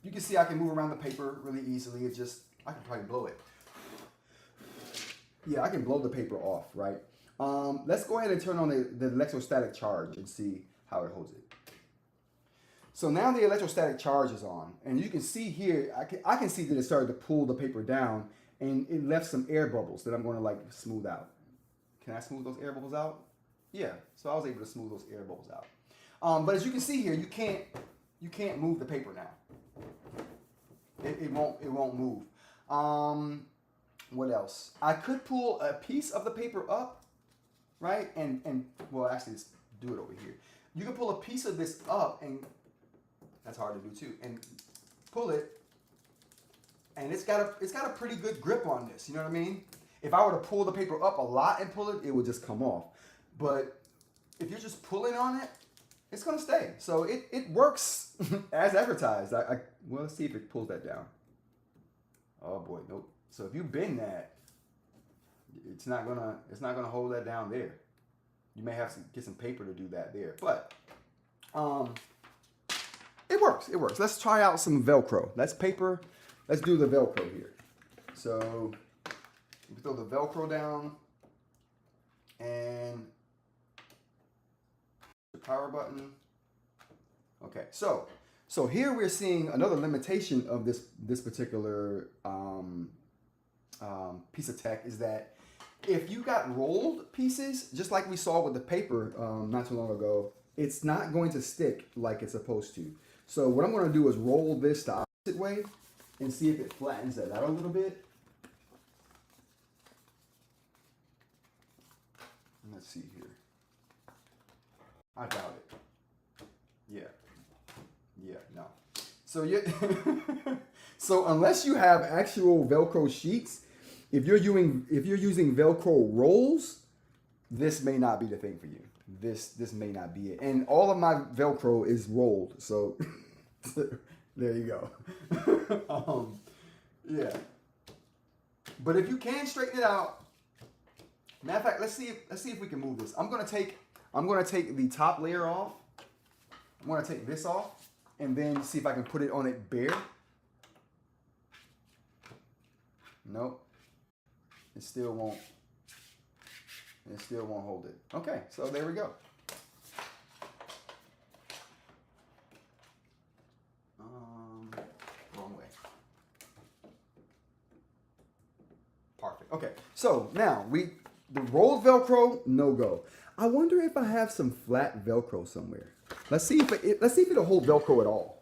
you can see I can move around the paper really easily. It's just, I can probably blow it. Yeah, I can blow the paper off, right? Let's go ahead and turn on the electrostatic charge and see how it holds it. So now the electrostatic charge is on, and you can see here, I can see that it started to pull the paper down, and it left some air bubbles that I'm going to like smooth out. Can I smooth those air bubbles out? Yeah, so I was able to smooth those air bubbles out. But as you can see here, you can't move the paper now. It won't move. What else? I could pull a piece of the paper up, right? And well, actually, let's do it over here. You can pull a piece of this up, and that's hard to do too. And pull it, and it's got a pretty good grip on this. You know what I mean? If I were to pull the paper up a lot and pull it, it would just come off. But if you're just pulling on it, it's gonna stay. So it works as advertised. Well, let's see if it pulls that down. Oh boy, nope. So if you bend that, it's not gonna hold that down there. You may have to get some paper to do that there, but it works. It works. Let's try out some Velcro. That's paper. Let's do the Velcro here. So we throw the Velcro down. power button. Okay, so here we're seeing another limitation of this particular piece of tech is that if you got rolled pieces, just like we saw with the paper not too long ago, it's not going to stick like it's supposed to. So what I'm going to do is roll this the opposite way and see if it flattens that out a little bit. Let's see here. I doubt it. Yeah, no. So so unless you have actual Velcro sheets, if you're using Velcro rolls, this may not be the thing for you. This may not be it. And all of my Velcro is rolled, so there you go. Yeah. But if you can straighten it out, matter of fact, let's see if we can move this. I'm gonna take the top layer off. I'm gonna take this off and then see if I can put it on it bare. Nope. It still won't hold it. Okay, so there we go. Wrong way. Perfect. Okay, so now the rolled Velcro, no go. I wonder if I have some flat Velcro somewhere. Let's see if it'll hold Velcro at all.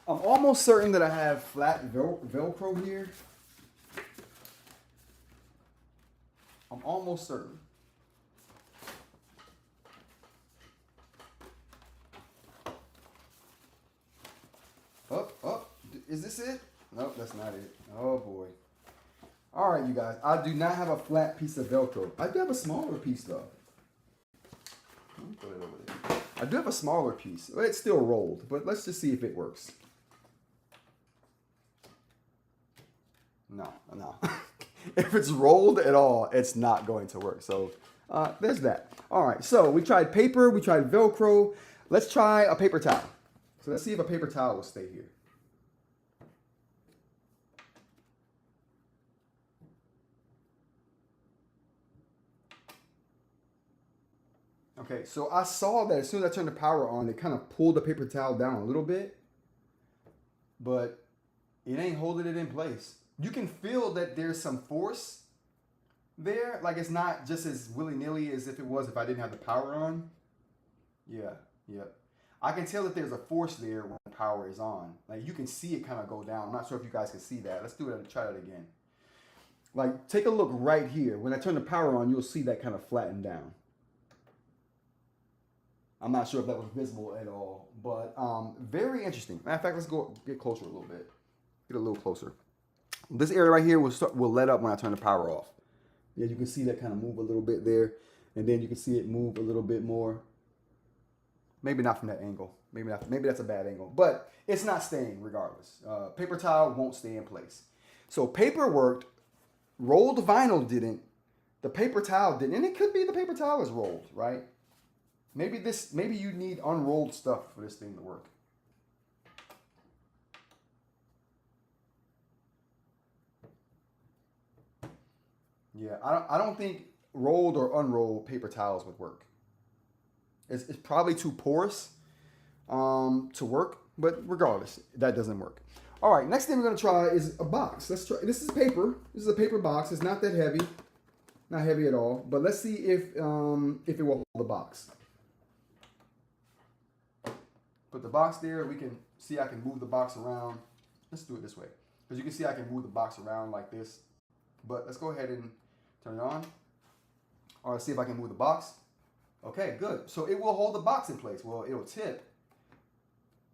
I'm almost certain that I have flat Velcro here. I'm almost certain. Oh, is this it? Nope, that's not it. Oh boy. All right, you guys. I do not have a flat piece of Velcro. I do have a smaller piece though. Let me put it over there. I do have a smaller piece. It's still rolled, but let's just see if it works. No. If it's rolled at all, it's not going to work. So there's that. All right, so we tried paper, we tried Velcro. Let's try a paper towel. So let's see if a paper towel will stay here. Okay, so I saw that as soon as I turned the power on, it kind of pulled the paper towel down a little bit, but it ain't holding it in place. You can feel that there's some force there, like it's not just as willy-nilly as if it was if I didn't have the power on. Yeah. I can tell that there's a force there when the power is on. Like you can see it kind of go down. I'm not sure if you guys can see that. Let's do it. Try that again. Like take a look right here. When I turn the power on, you'll see that kind of flatten down. I'm not sure if that was visible at all, but very interesting. Matter of fact, let's go get closer a little bit. Get a little closer. This area right here will let up when I turn the power off. Yeah, you can see that kind of move a little bit there, and then you can see it move a little bit more. Maybe not from that angle. Maybe not. Maybe that's a bad angle, but it's not staying regardless. Paper towel won't stay in place. So paper worked. Rolled vinyl didn't. The paper towel didn't, and it could be the paper towel is rolled, right? Maybe you need unrolled stuff for this thing to work. Yeah, I don't think rolled or unrolled paper towels would work. It's probably too porous to work, but regardless, that doesn't work. All right, next thing we're gonna try is a box. Let's try. This is paper. This is a paper box. It's not that heavy, not heavy at all. But let's see if it will hold the box. Put the box there. We can see I can move the box around. Let's do it this way, because you can see I can move the box around like this. But let's go ahead and turn it on. All right, see if I can move the box. Okay, good. So it will hold the box in place. Well, it'll tip,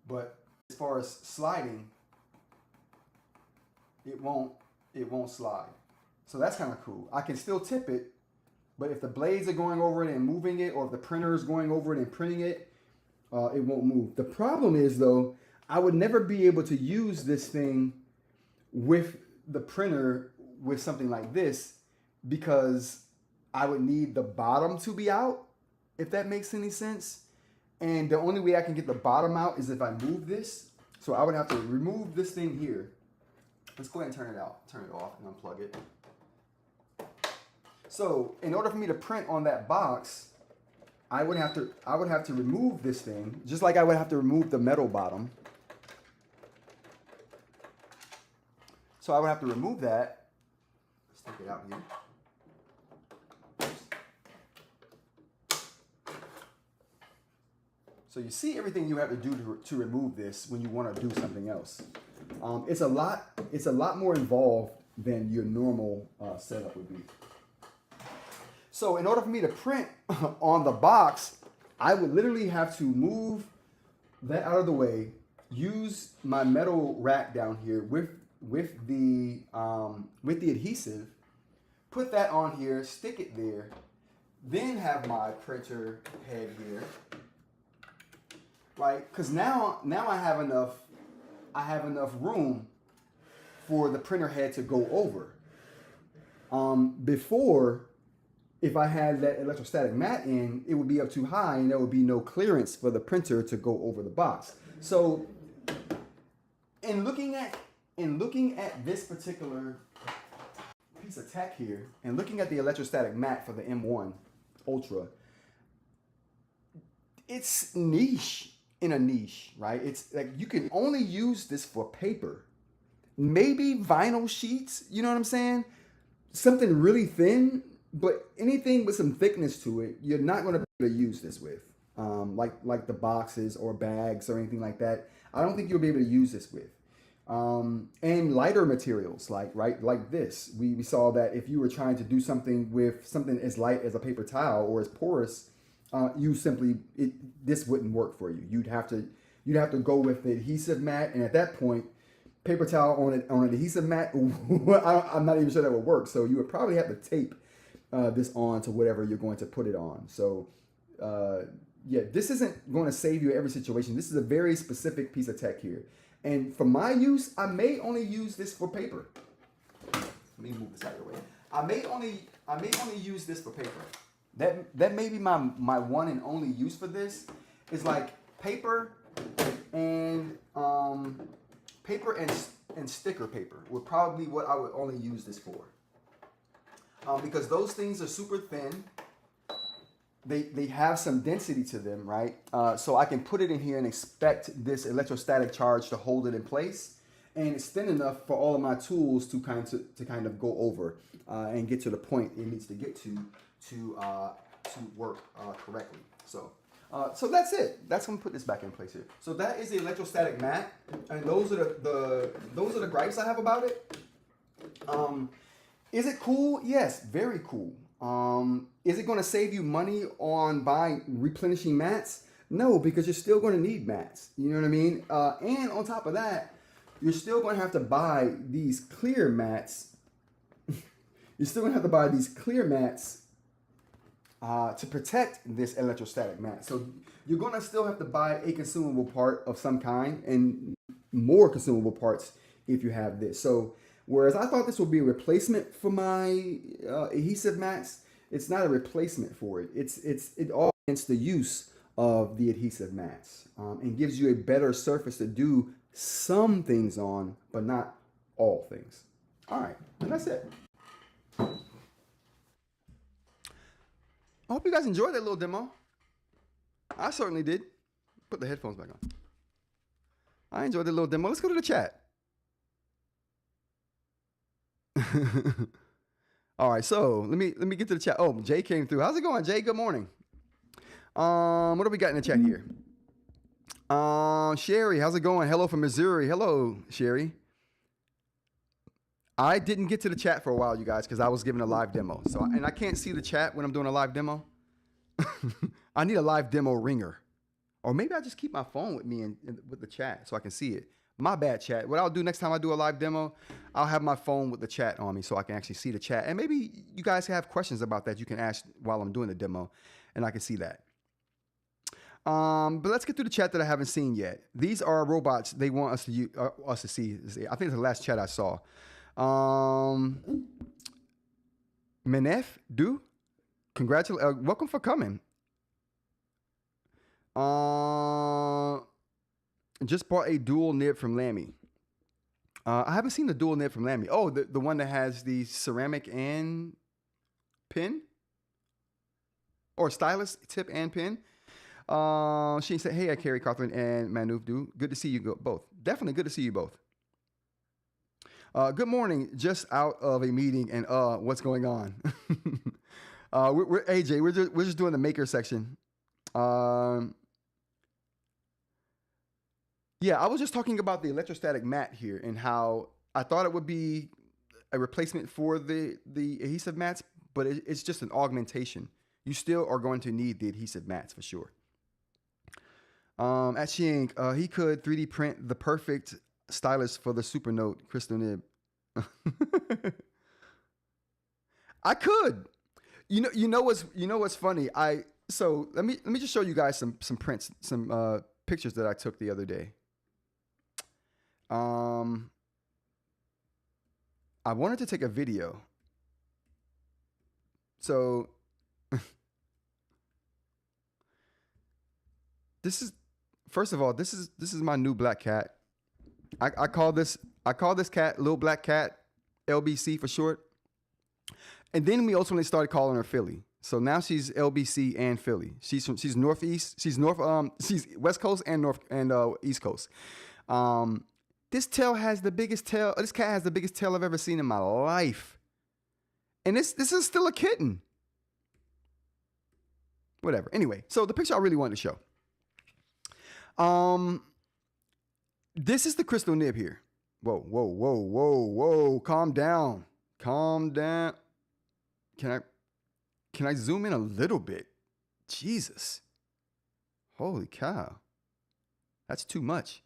but as far as sliding, it won't slide. So that's kind of cool. I can still tip it, but if the blades are going over it and moving it, or if the printer is going over it and printing it, it won't move. The problem is though, I would never be able to use this thing with the printer with something like this, because I would need the bottom to be out, if that makes any sense. And the only way I can get the bottom out is if I move this. So I would have to remove this thing here. Let's go ahead and turn it off and unplug it. So in order for me to print on that box, I would have to remove this thing, just like I would have to remove the metal bottom. So I would have to remove that. Let's take it out here. So you see everything you have to do to remove this when you want to do something else. It's a lot more involved than your normal setup would be. So in order for me to print on the box, I would literally have to move that out of the way, use my metal rack down here with the adhesive, put that on here, stick it there, then have my printer head here, right? Because now I have enough room for the printer head to go over. Before, if I had that electrostatic mat in, it would be up too high and there would be no clearance for the printer to go over the box. So in looking at this particular piece of tech here and looking at the electrostatic mat for the M1 Ultra, it's niche in a niche, right? It's like you can only use this for paper. Maybe vinyl sheets, you know what I'm saying? Something really thin, but anything with some thickness to it, you're not going to be able to use this with. Like the boxes or bags or anything like that. I don't think you'll be able to use this with. And lighter materials like this. We saw that if you were trying to do something with something as light as a paper towel or as porous, this wouldn't work for you. You'd have to go with the adhesive mat, and at that point, paper towel on an adhesive mat, I'm not even sure that would work. So you would probably have to tape this on to whatever you're going to put it on. So yeah, this isn't going to save you every situation. This is a very specific piece of tech here. And for my use, I may only use this for paper. Let me move this out of the way. I may only use this for paper. That may be my one and only use for this, is like paper and sticker paper would probably what I would only use this for. Because those things are super thin. They have some density to them, right? So I can put it in here and expect this electrostatic charge to hold it in place. And it's thin enough for all of my tools to kind of go over and get to the point it needs to get to work correctly. So that's it. That's gonna put this back in place here. So that is the electrostatic mat, and those are the gripes I have about it. Is it cool? Yes, very cool. Is it going to save you money on buying replenishing mats? No, because you're still going to need mats. You know what I mean? And on top of that, you're still going to have to buy these clear mats. You're still going to have to buy these clear mats to protect this electrostatic mat. So you're going to still have to buy a consumable part of some kind and more consumable parts if you have this. So whereas I thought this would be a replacement for my adhesive mats, it's not a replacement for it. It augments the use of the adhesive mats and gives you a better surface to do some things on, but not all things. All right, and that's it. I hope you guys enjoyed that little demo. I certainly did. Put the headphones back on. I enjoyed the little demo. Let's go to the chat. All right, so let me get to the chat. Oh, Jay came through. How's it going, Jay? Good morning. What do we got in the chat here? Sherry, how's it going? Hello from Missouri. Hello, Sherry. I didn't get to the chat for a while, you guys, because I was giving a live demo. And I can't see the chat when I'm doing a live demo. I need a live demo ringer, or maybe I just keep my phone with me with the chat so I can see it. My bad, chat. What I'll do next time I do a live demo, I'll have my phone with the chat on me so I can actually see the chat. And maybe you guys have questions about that you can ask while I'm doing the demo, and I can see that. But let's get through the chat that I haven't seen yet. These are robots they want us to see. I think it's the last chat I saw. Menef, welcome for coming. Just bought a dual nib from Lamy. I haven't seen the dual nib from Lamy. Oh, the one that has the ceramic and pin? or stylus, tip, and pen. She said, "Hey, Carrie Cawthorn and Manouf, good to see you both. Definitely good to see you both. Good morning. Just out of a meeting, and what's going on? We're AJ. We're just doing the maker section. Yeah, I was just talking about the electrostatic mat here and how I thought it would be a replacement for the adhesive mats, but it's just an augmentation. You still are going to need the adhesive mats for sure. At xTool, he could 3D print the perfect stylus for the Supernote crystal nib. I could. You know what's funny? So let me just show you guys some prints, some pictures that I took the other day. I wanted to take a video. So first of all, this is my new black cat. I call this cat Little Black Cat, LBC for short. And then we ultimately started calling her Philly. So now she's LBC and Philly. She's northeast. She's West Coast and East Coast. This tail has the biggest tail. This cat has the biggest tail I've ever seen in my life. And this is still a kitten. Whatever. Anyway, so the picture I really wanted to show. This is the crystal nib here. Whoa. Calm down. Can I zoom in a little bit? Jesus. Holy cow. That's too much.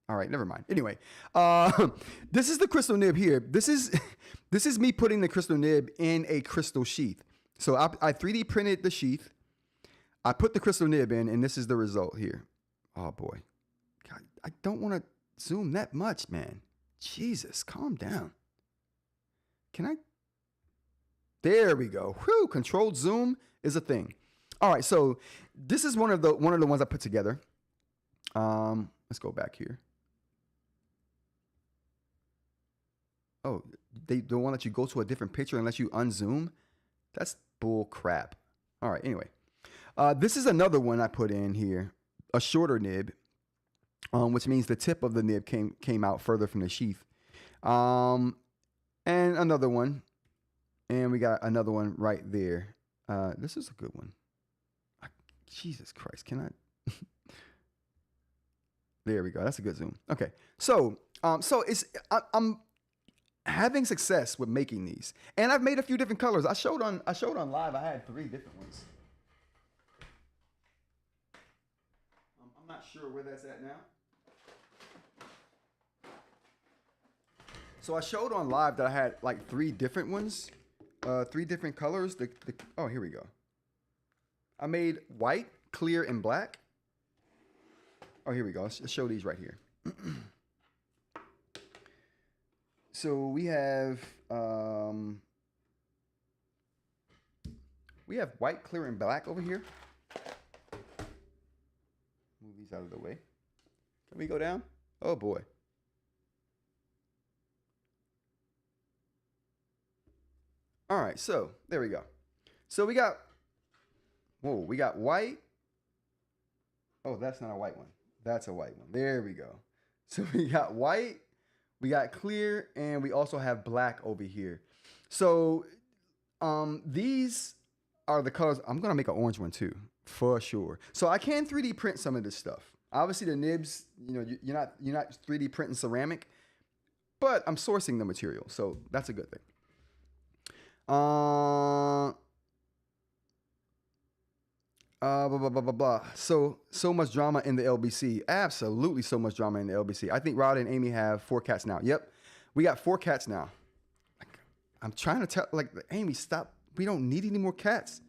All right, never mind. Anyway, this is the crystal nib here. This is me putting the crystal nib in a crystal sheath. So I 3D printed the sheath. I put the crystal nib in, and this is the result here. Oh boy. God, I don't want to zoom that much, man. Jesus, calm down. Can I? There we go. Whew, controlled zoom is a thing. All right, so this is one of the ones I put together. Let's go back here. Oh, they don't want to let you go to a different picture unless you unzoom. That's bull crap. All right, anyway. This is another one I put in here, a shorter nib, which means the tip of the nib came out further from the sheath. And another one. And we got another one right there. This is a good one. Jesus Christ, can I? There we go. That's a good zoom. Okay, so I'm having success with making these, and I've made a few different colors. I showed on live. I had 3 different ones. I'm not sure where that's at now. So I showed on live that I had like 3 different ones, 3 different colors. Oh, here we go. I made white, clear, and black. Oh, here we go. Let's show these right here. So we have white, clear, and black over here. Move these out of the way. Can we go down? Oh boy. All right, so there we go. So we got white. Oh, that's not a white one. That's a white one. There we go. So we got white, we got clear, and we also have black over here. So these are the colors. I'm gonna make an orange one too, for sure. So I can 3D print some of this stuff. Obviously the nibs, you're not 3D printing ceramic, but I'm sourcing the material, so that's a good thing. So much drama in the LBC. Absolutely so much drama in the LBC. I think Rod and Amy have 4 cats now. Yep. We got 4 cats now. I'm trying to tell, Amy, stop. We don't need any more cats.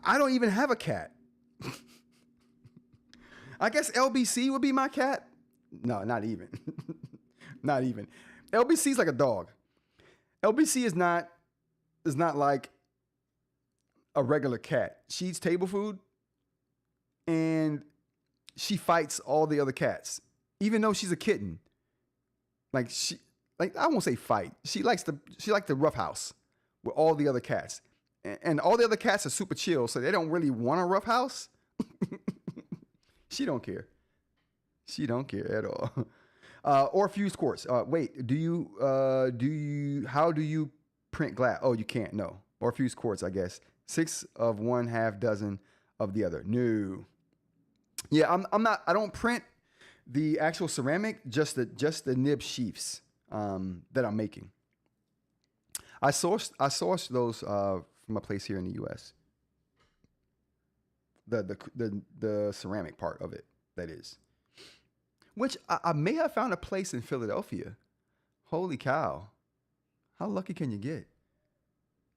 I don't even have a cat. I guess LBC would be my cat. No, not even. Not even. LBC is like a dog. LBC is not like a regular cat. She eats table food and she fights all the other cats, even though she's a kitten. I won't say fight. She likes the roughhouse with all the other cats. and all the other cats are super chill, so they don't really want a rough house. She don't care. She don't care at all. Or fused quartz. Wait, how do you print glass? Oh, you can't, no. Or fused quartz, I guess. 6 of one, half dozen of the other. No. Yeah, I don't print the actual ceramic, just the nib sheaths that I'm making. I sourced those from a place here in the US. The ceramic part of it, that is. Which I may have found a place in Philadelphia. Holy cow. How lucky can you get?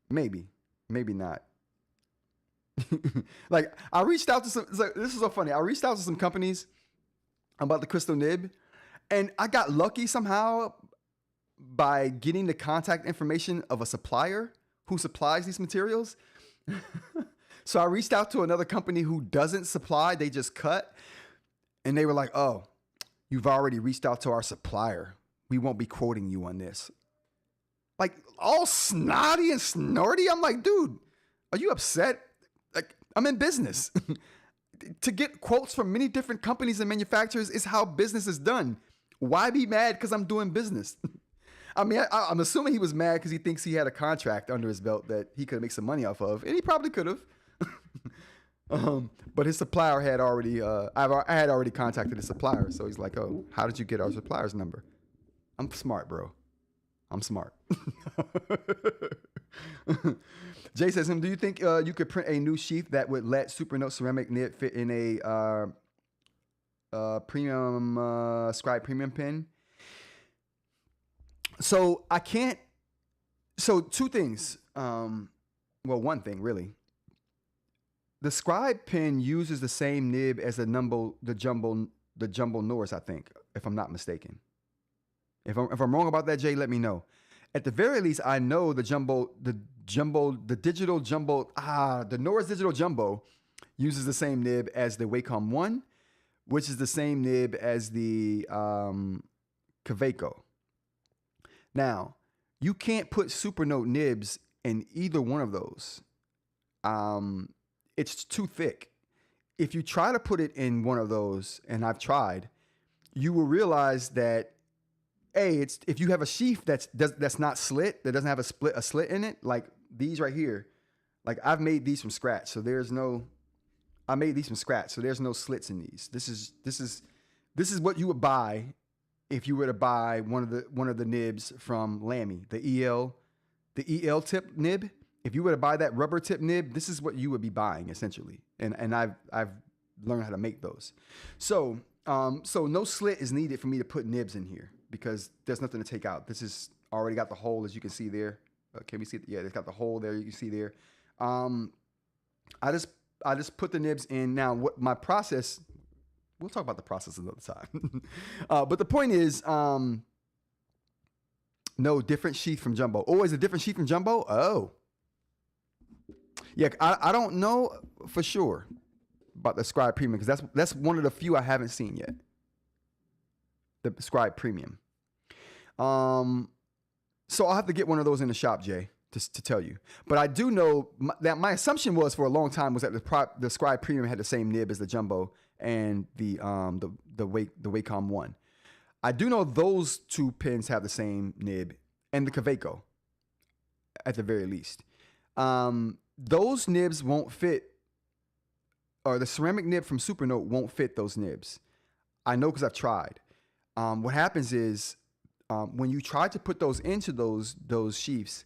Maybe not. Like, I reached out to some, this is so funny. I reached out to some companies about the crystal nib, and I got lucky somehow by getting the contact information of a supplier who supplies these materials. So I reached out to another company who doesn't supply, they just cut. And they were like, oh, you've already reached out to our supplier. We won't be quoting you on this. Like, all snotty and snorty. I'm like, dude, are you upset? Like, I'm in business. To get quotes from many different companies and manufacturers is how business is done. Why be mad because I'm doing business? I mean, I'm assuming he was mad because he thinks he had a contract under his belt that he could make some money off of, and he probably could have. But his supplier had already, I had already contacted his supplier, so he's like, "Oh, how did you get our supplier's number?" I'm smart, bro. I'm smart. Jay says, "Do you think you could print a new sheath that would let Supernote ceramic nib fit in a premium scribe premium pen?" So I can't. So two things. Well, one thing really. The scribe pen uses the same nib as the jumbo Norris, I think, if I'm not mistaken. If I'm wrong about that, Jay, let me know. At the very least, I know the Norris Digital Jumbo uses the same nib as the Wacom 1, which is the same nib as the Kaweco. Now, you can't put Supernote nibs in either one of those. It's too thick. If you try to put it in one of those, and I've tried, you will realize that if you have a sheath that's not slit, that doesn't have a slit in it, like these right here, like I've made these from scratch, so I made these from scratch, so there's no slits in these. This is what you would buy if you were to buy one of the nibs from Lamy, the EL tip nib. If you were to buy that rubber tip nib, this is what you would be buying essentially. And I've learned how to make those. So no slit is needed for me to put nibs in here because there's nothing to take out. This is already got the hole, as you can see there. Can we see it? Yeah, it's got the hole there. You can see there. I just put the nibs in. Now, what my process? We'll talk about the process another time. But the point is, no different sheath from Jumbo. Oh, is it a different sheath from Jumbo? Oh. Yeah, I don't know for sure about the Scribe Premium because that's one of the few I haven't seen yet. The Scribe Premium. So I'll have to get one of those in the shop, Jay, to tell you. But I do know that my assumption was for a long time was that the Scribe Premium had the same nib as the Jumbo and the Wacom 1. I do know those two pens have the same nib and the Kaweco at the very least. Those nibs won't fit, or the ceramic nib from Supernote won't fit those nibs. I know because I've tried. What happens is when you try to put those into those sheaths,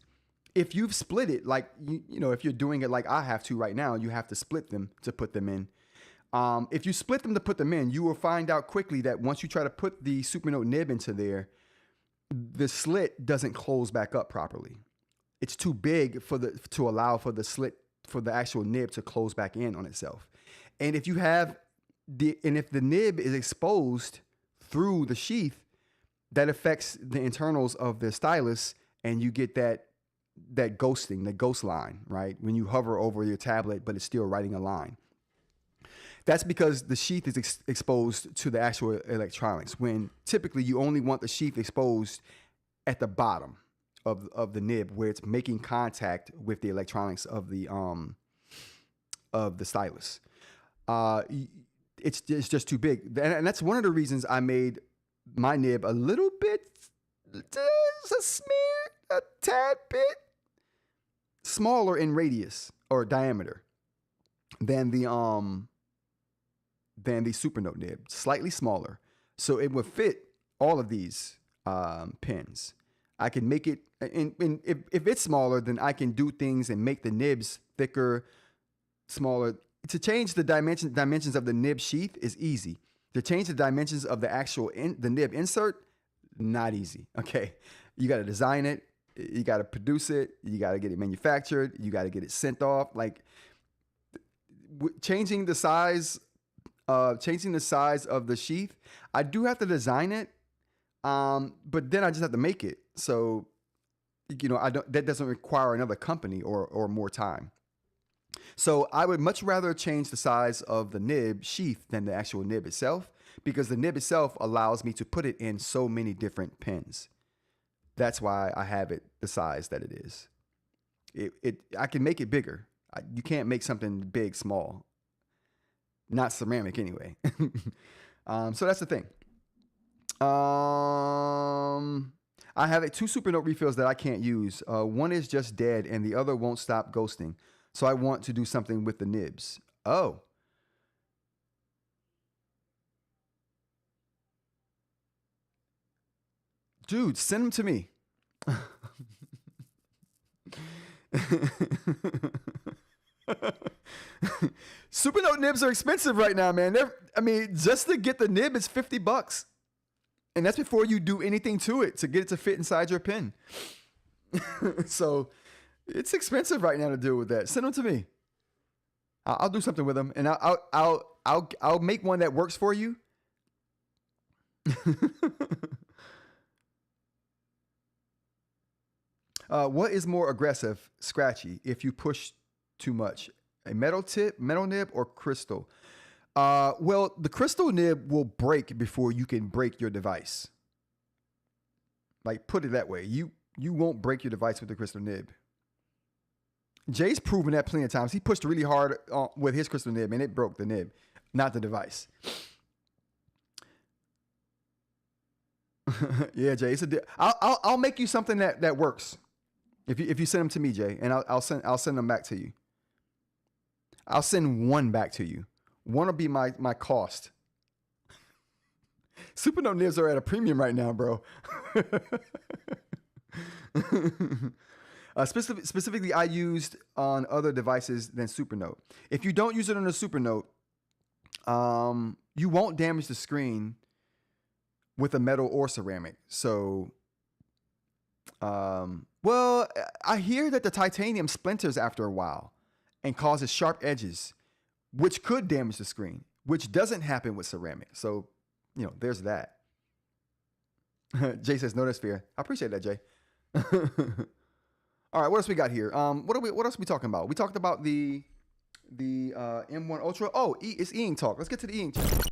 if you've split it, like you know, if you're doing it like I have to right now, you have to split them to put them in. If you split them to put them in, you will find out quickly that once you try to put the Supernote nib into there, the slit doesn't close back up properly. It's too big to allow for the slit for the actual nib to close back in on itself. And if if the nib is exposed through the sheath, that affects the internals of the stylus, and you get that ghosting, the ghost line, right? When you hover over your tablet, but it's still writing a line. That's because the sheath is exposed to the actual electronics, when typically you only want the sheath exposed at the bottom of the nib where it's making contact with the electronics of the stylus. It's just too big, and that's one of the reasons I made my nib a little bit, just a tad bit smaller in radius or diameter than the Supernote nib, slightly smaller, so it would fit all of these pins. I can make it, and if it's smaller, then I can do things and make the nibs thicker, smaller. To change the dimensions of the nib sheath is easy. To change the dimensions of the actual the nib insert, not easy. Okay, you got to design it, you got to produce it, you got to get it manufactured, you got to get it sent off. Like changing the size of the sheath, I do have to design it, but then I just have to make it. So, that doesn't require another company or more time. So I would much rather change the size of the nib sheath than the actual nib itself, because the nib itself allows me to put it in so many different pins. That's why I have it the size that it is. I can make it bigger. You can't make something big small. Not ceramic anyway. So that's the thing. I have 2 Supernote refills that I can't use. One is just dead and the other won't stop ghosting. So I want to do something with the nibs. Oh. Dude, send them to me. Supernote nibs are expensive right now, man. Just to get the nib is $50. And that's before you do anything to it to get it to fit inside your pen. So it's expensive right now to deal with that. Send them to me. I'll do something with them, and I'll make one that works for you. What is more aggressive, scratchy, if you push too much? A metal nib, or crystal? Well, the crystal nib will break before you can break your device. Like, put it that way. You won't break your device with the crystal nib. Jay's proven that plenty of times. He pushed really hard with his crystal nib, and it broke the nib, not the device. Yeah, Jay. I'll make you something that works. If you send them to me, Jay, and I'll send them back to you. I'll send one back to you. One will be my cost. Supernote nibs are at a premium right now, bro. Specifically, I used on other devices than Supernote. If you don't use it on a Supernote, you won't damage the screen with a metal or ceramic. So, well, I hear that the titanium splinters after a while and causes sharp edges, which could damage the screen, which doesn't happen with ceramic. So, there's that. Jay says, no, that's fair. I appreciate that, Jay. All right, what else we got here? What else are we talking about? We talked about the M1 Ultra. Oh, it's eInk talk. Let's get to the eInk talk.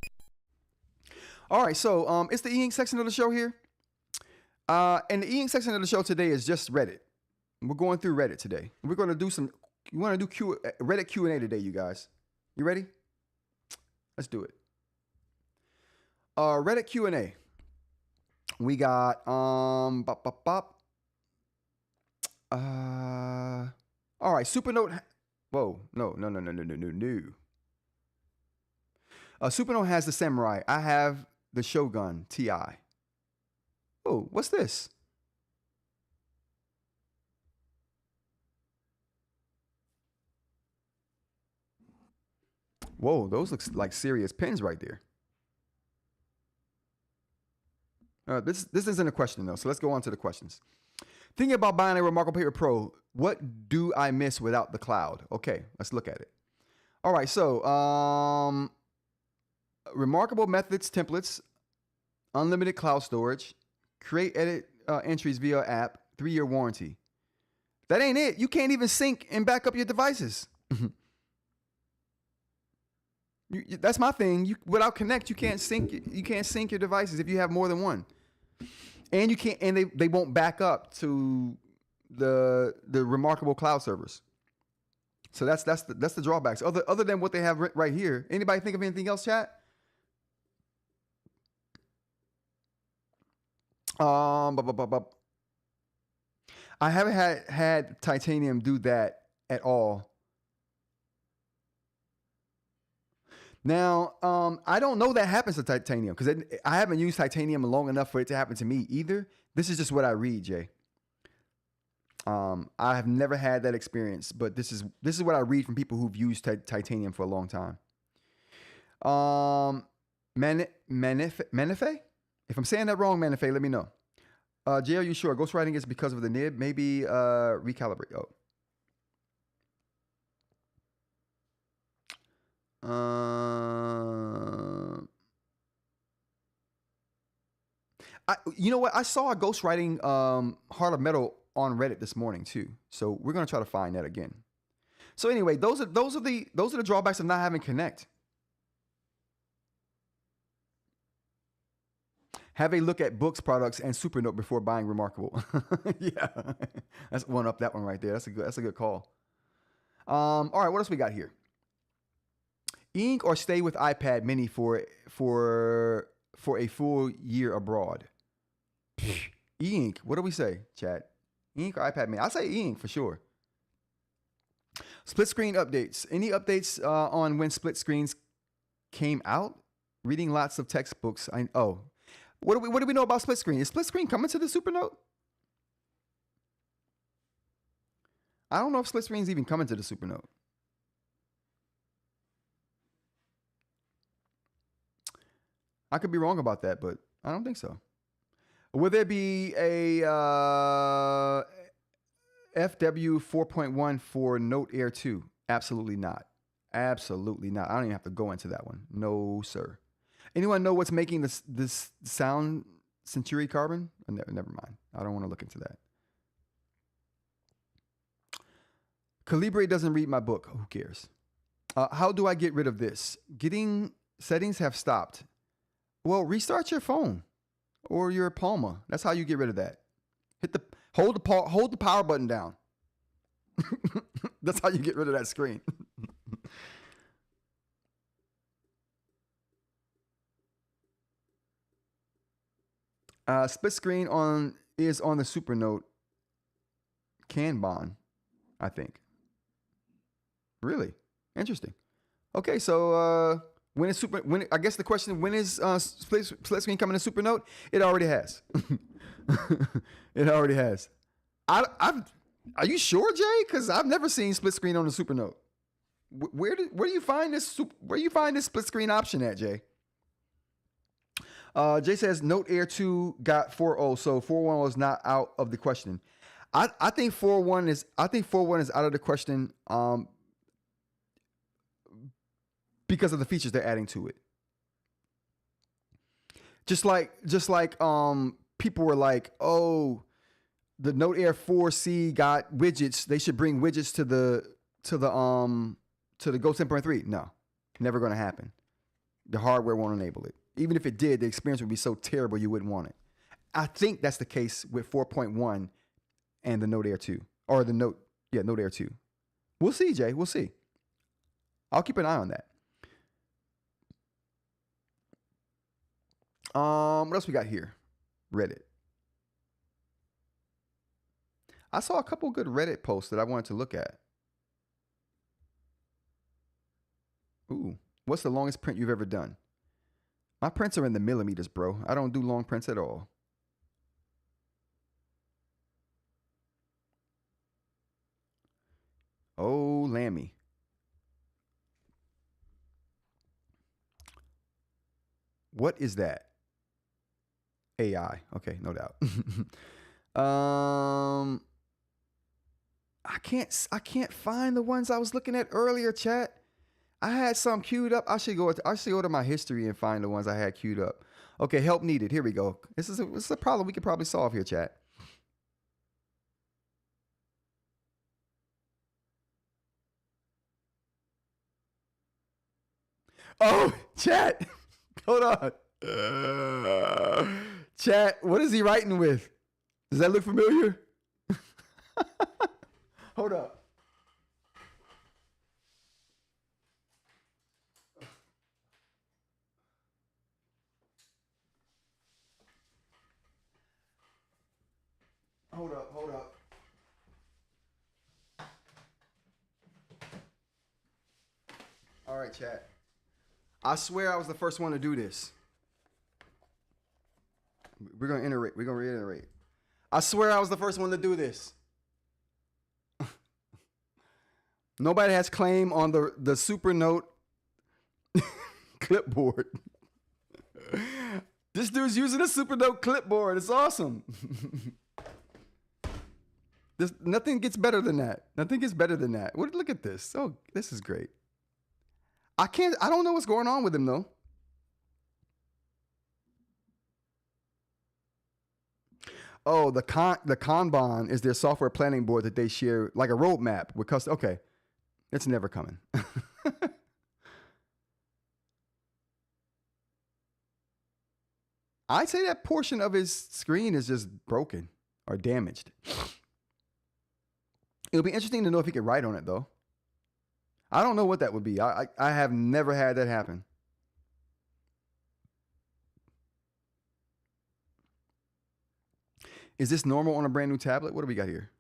All right, so it's the eInk section of the show here. And the eInk section of the show today is just Reddit. We're going through Reddit today. We're going to do Reddit Q&A today, you guys. You ready? Let's do it. Reddit Q&A. We got all right, Supernote. Whoa, no. Supernote has the Samurai. I have the Shogun Ti. Oh, what's this? Whoa, those look like serious pens right there. This isn't a question though, so let's go on to the questions. Thinking about buying a Remarkable Paper Pro, what do I miss without the cloud? Okay, let's look at it. All right, so Remarkable Methods templates, unlimited cloud storage, create edit entries via app, 3-year warranty. That ain't it. You can't even sync and back up your devices. That's my thing. Without Connect, you can't sync your devices if you have more than one. And you can't, and they won't back up to the remarkable cloud servers. So that's the drawbacks. Other than what they have right here. Anybody think of anything else, chat? I haven't had titanium do that at all. Now, I don't know that happens to titanium because I haven't used titanium long enough for it to happen to me either. This is just what I read, Jay. I have never had that experience, but this is what I read from people who've used titanium for a long time. Manife? If I'm saying that wrong, Manife, let me know. Jay, are you sure? Ghostwriting is because of the nib? Maybe recalibrate. You know what? I saw a ghostwriting Heart of Metal on Reddit this morning too. So we're gonna try to find that again. So anyway, those are the drawbacks of not having Connect. Have a look at Boox products and Supernote before buying Remarkable. Yeah, that's one up that one right there. That's a good call. All right, what else we got here? eInk or stay with iPad Mini for a full year abroad. eInk. What do we say, chat? eInk or iPad Mini? I say eInk for sure. Split screen updates. Any updates on when split screens came out? Reading lots of textbooks. What do we know about split screen? Is split screen coming to the Supernote? I don't know if split screen is even coming to the Supernote. I could be wrong about that, but I don't think so. Will there be a FW 4.1 for Note Air 2? Absolutely not. Absolutely not. I don't even have to go into that one. No, sir. Anyone know what's making this sound Century Carbon? Never mind. I don't want to look into that. Calibre doesn't read my book. Who cares? How do I get rid of this? Getting settings have stopped. Well, restart your phone or your Palma. That's how you get rid of that. Hold the power button down. That's how you get rid of that screen. Split screen is on the Supernote Kanban, I think. Really interesting. Okay, so when I guess the question, when is split screen coming to Supernote? It already has. It already has. Are you sure, Jay? Because I've never seen split screen on the Supernote. Where do you find this split screen option at, Jay? Jay says Note Air 2 got 4.0, so 4.1 was not out of the question. I think 4.1 is out of the question because of the features they're adding to it. Just like people were like, oh, the Note Air 4C got widgets. They should bring widgets to the Go 10.3. No, never going to happen. The hardware won't enable it. Even if it did, the experience would be so terrible you wouldn't want it. I think that's the case with 4.1 and the Note Air 2. Or the Note Air 2. We'll see, Jay. We'll see. I'll keep an eye on that. What else we got here? Reddit. I saw a couple good Reddit posts that I wanted to look at. Ooh, what's the longest print you've ever done? My prints are in the millimeters, bro. I don't do long prints at all. Oh, Lamy. What is that? AI. Okay, no doubt. I can't find the ones I was looking at earlier, chat. I had some queued up. I should go to my history and find the ones I had queued up. Okay, help needed. Here we go. This is a problem we could probably solve here, chat. Oh, chat. Hold on. Chat, what is he writing with? Does that look familiar? Hold up. Hold up, hold up. All right, chat. I swear I was the first one to do this. We're going to iterate. We're going to reiterate. I swear I was the first one to do this. Nobody has claim on the Supernote clipboard. This dude's using a Supernote clipboard. It's awesome. Nothing gets better than that. Nothing gets better than that. Look at this. Oh, this is great. I don't know what's going on with him though. Oh, the Kanban is their software planning board that they share, like a roadmap with custom. Okay, it's never coming. I'd say that portion of his screen is just broken or damaged. It'll be interesting to know if he could write on it though. I don't know what that would be. I have never had that happen. Is this normal on a brand new tablet? What do we got here?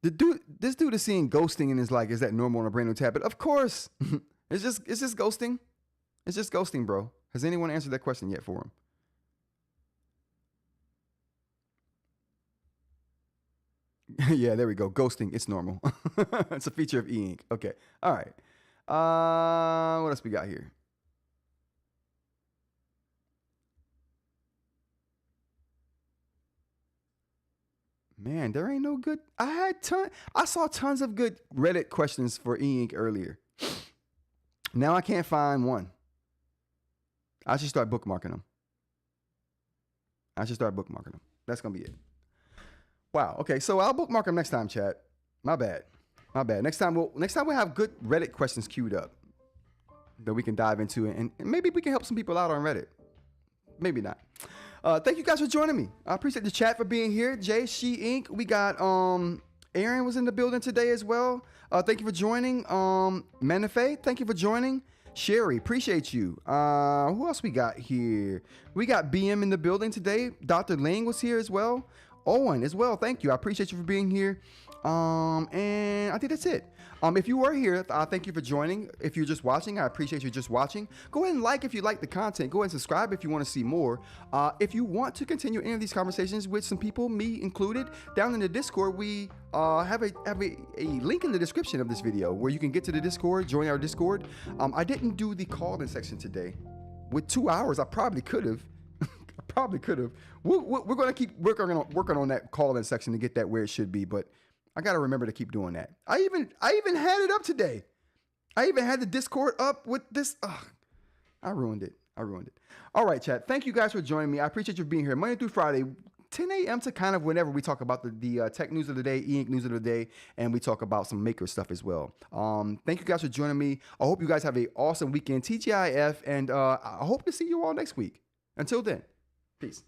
This dude is seeing ghosting and is like, is that normal on a brand new tablet? Of course. It's just ghosting. It's just ghosting, bro. Has anyone answered that question yet for him? Yeah, there we go. Ghosting, it's normal. It's a feature of eInk. Okay. All right. What else we got here? Man, there ain't no good. I saw tons of good Reddit questions for eInk earlier. Now I can't find one. I should start bookmarking them. That's going to be it. Wow. Okay. So I'll bookmark them next time, chat. My bad. Next time we'll have good Reddit questions queued up that we can dive into, and maybe we can help some people out on Reddit. Maybe not. Thank you guys for joining me. I appreciate the chat for being here. Jay, She Inc. We got Aaron was in the building today as well. Thank you for joining. Manife, thank you for joining. Sherry, appreciate you. Who else we got here? We got BM in the building today. Dr. Ling was here as well. Owen as well. Thank you. I appreciate you for being here. And I think that's it. If you were here, thank you for joining. If you're just watching, I appreciate you just watching. Go ahead and like if you like the content. Go ahead and subscribe if you want to see more. If you want to continue any of these conversations with some people, me included, down in the Discord, we have a link in the description of this video where you can get to the Discord, join our Discord. I didn't do the call-in section today. With 2 hours, I probably could have. We're going to keep working on that call-in section to get that where it should be, but I got to remember to keep doing that. I even had it up today. I even had the Discord up with this. I ruined it. All right, chat. Thank you guys for joining me. I appreciate you being here Monday through Friday, 10 a.m. to kind of whenever we talk about the tech news of the day, eInk news of the day, and we talk about some maker stuff as well. Thank you guys for joining me. I hope you guys have an awesome weekend. TGIF, and I hope to see you all next week. Until then, peace.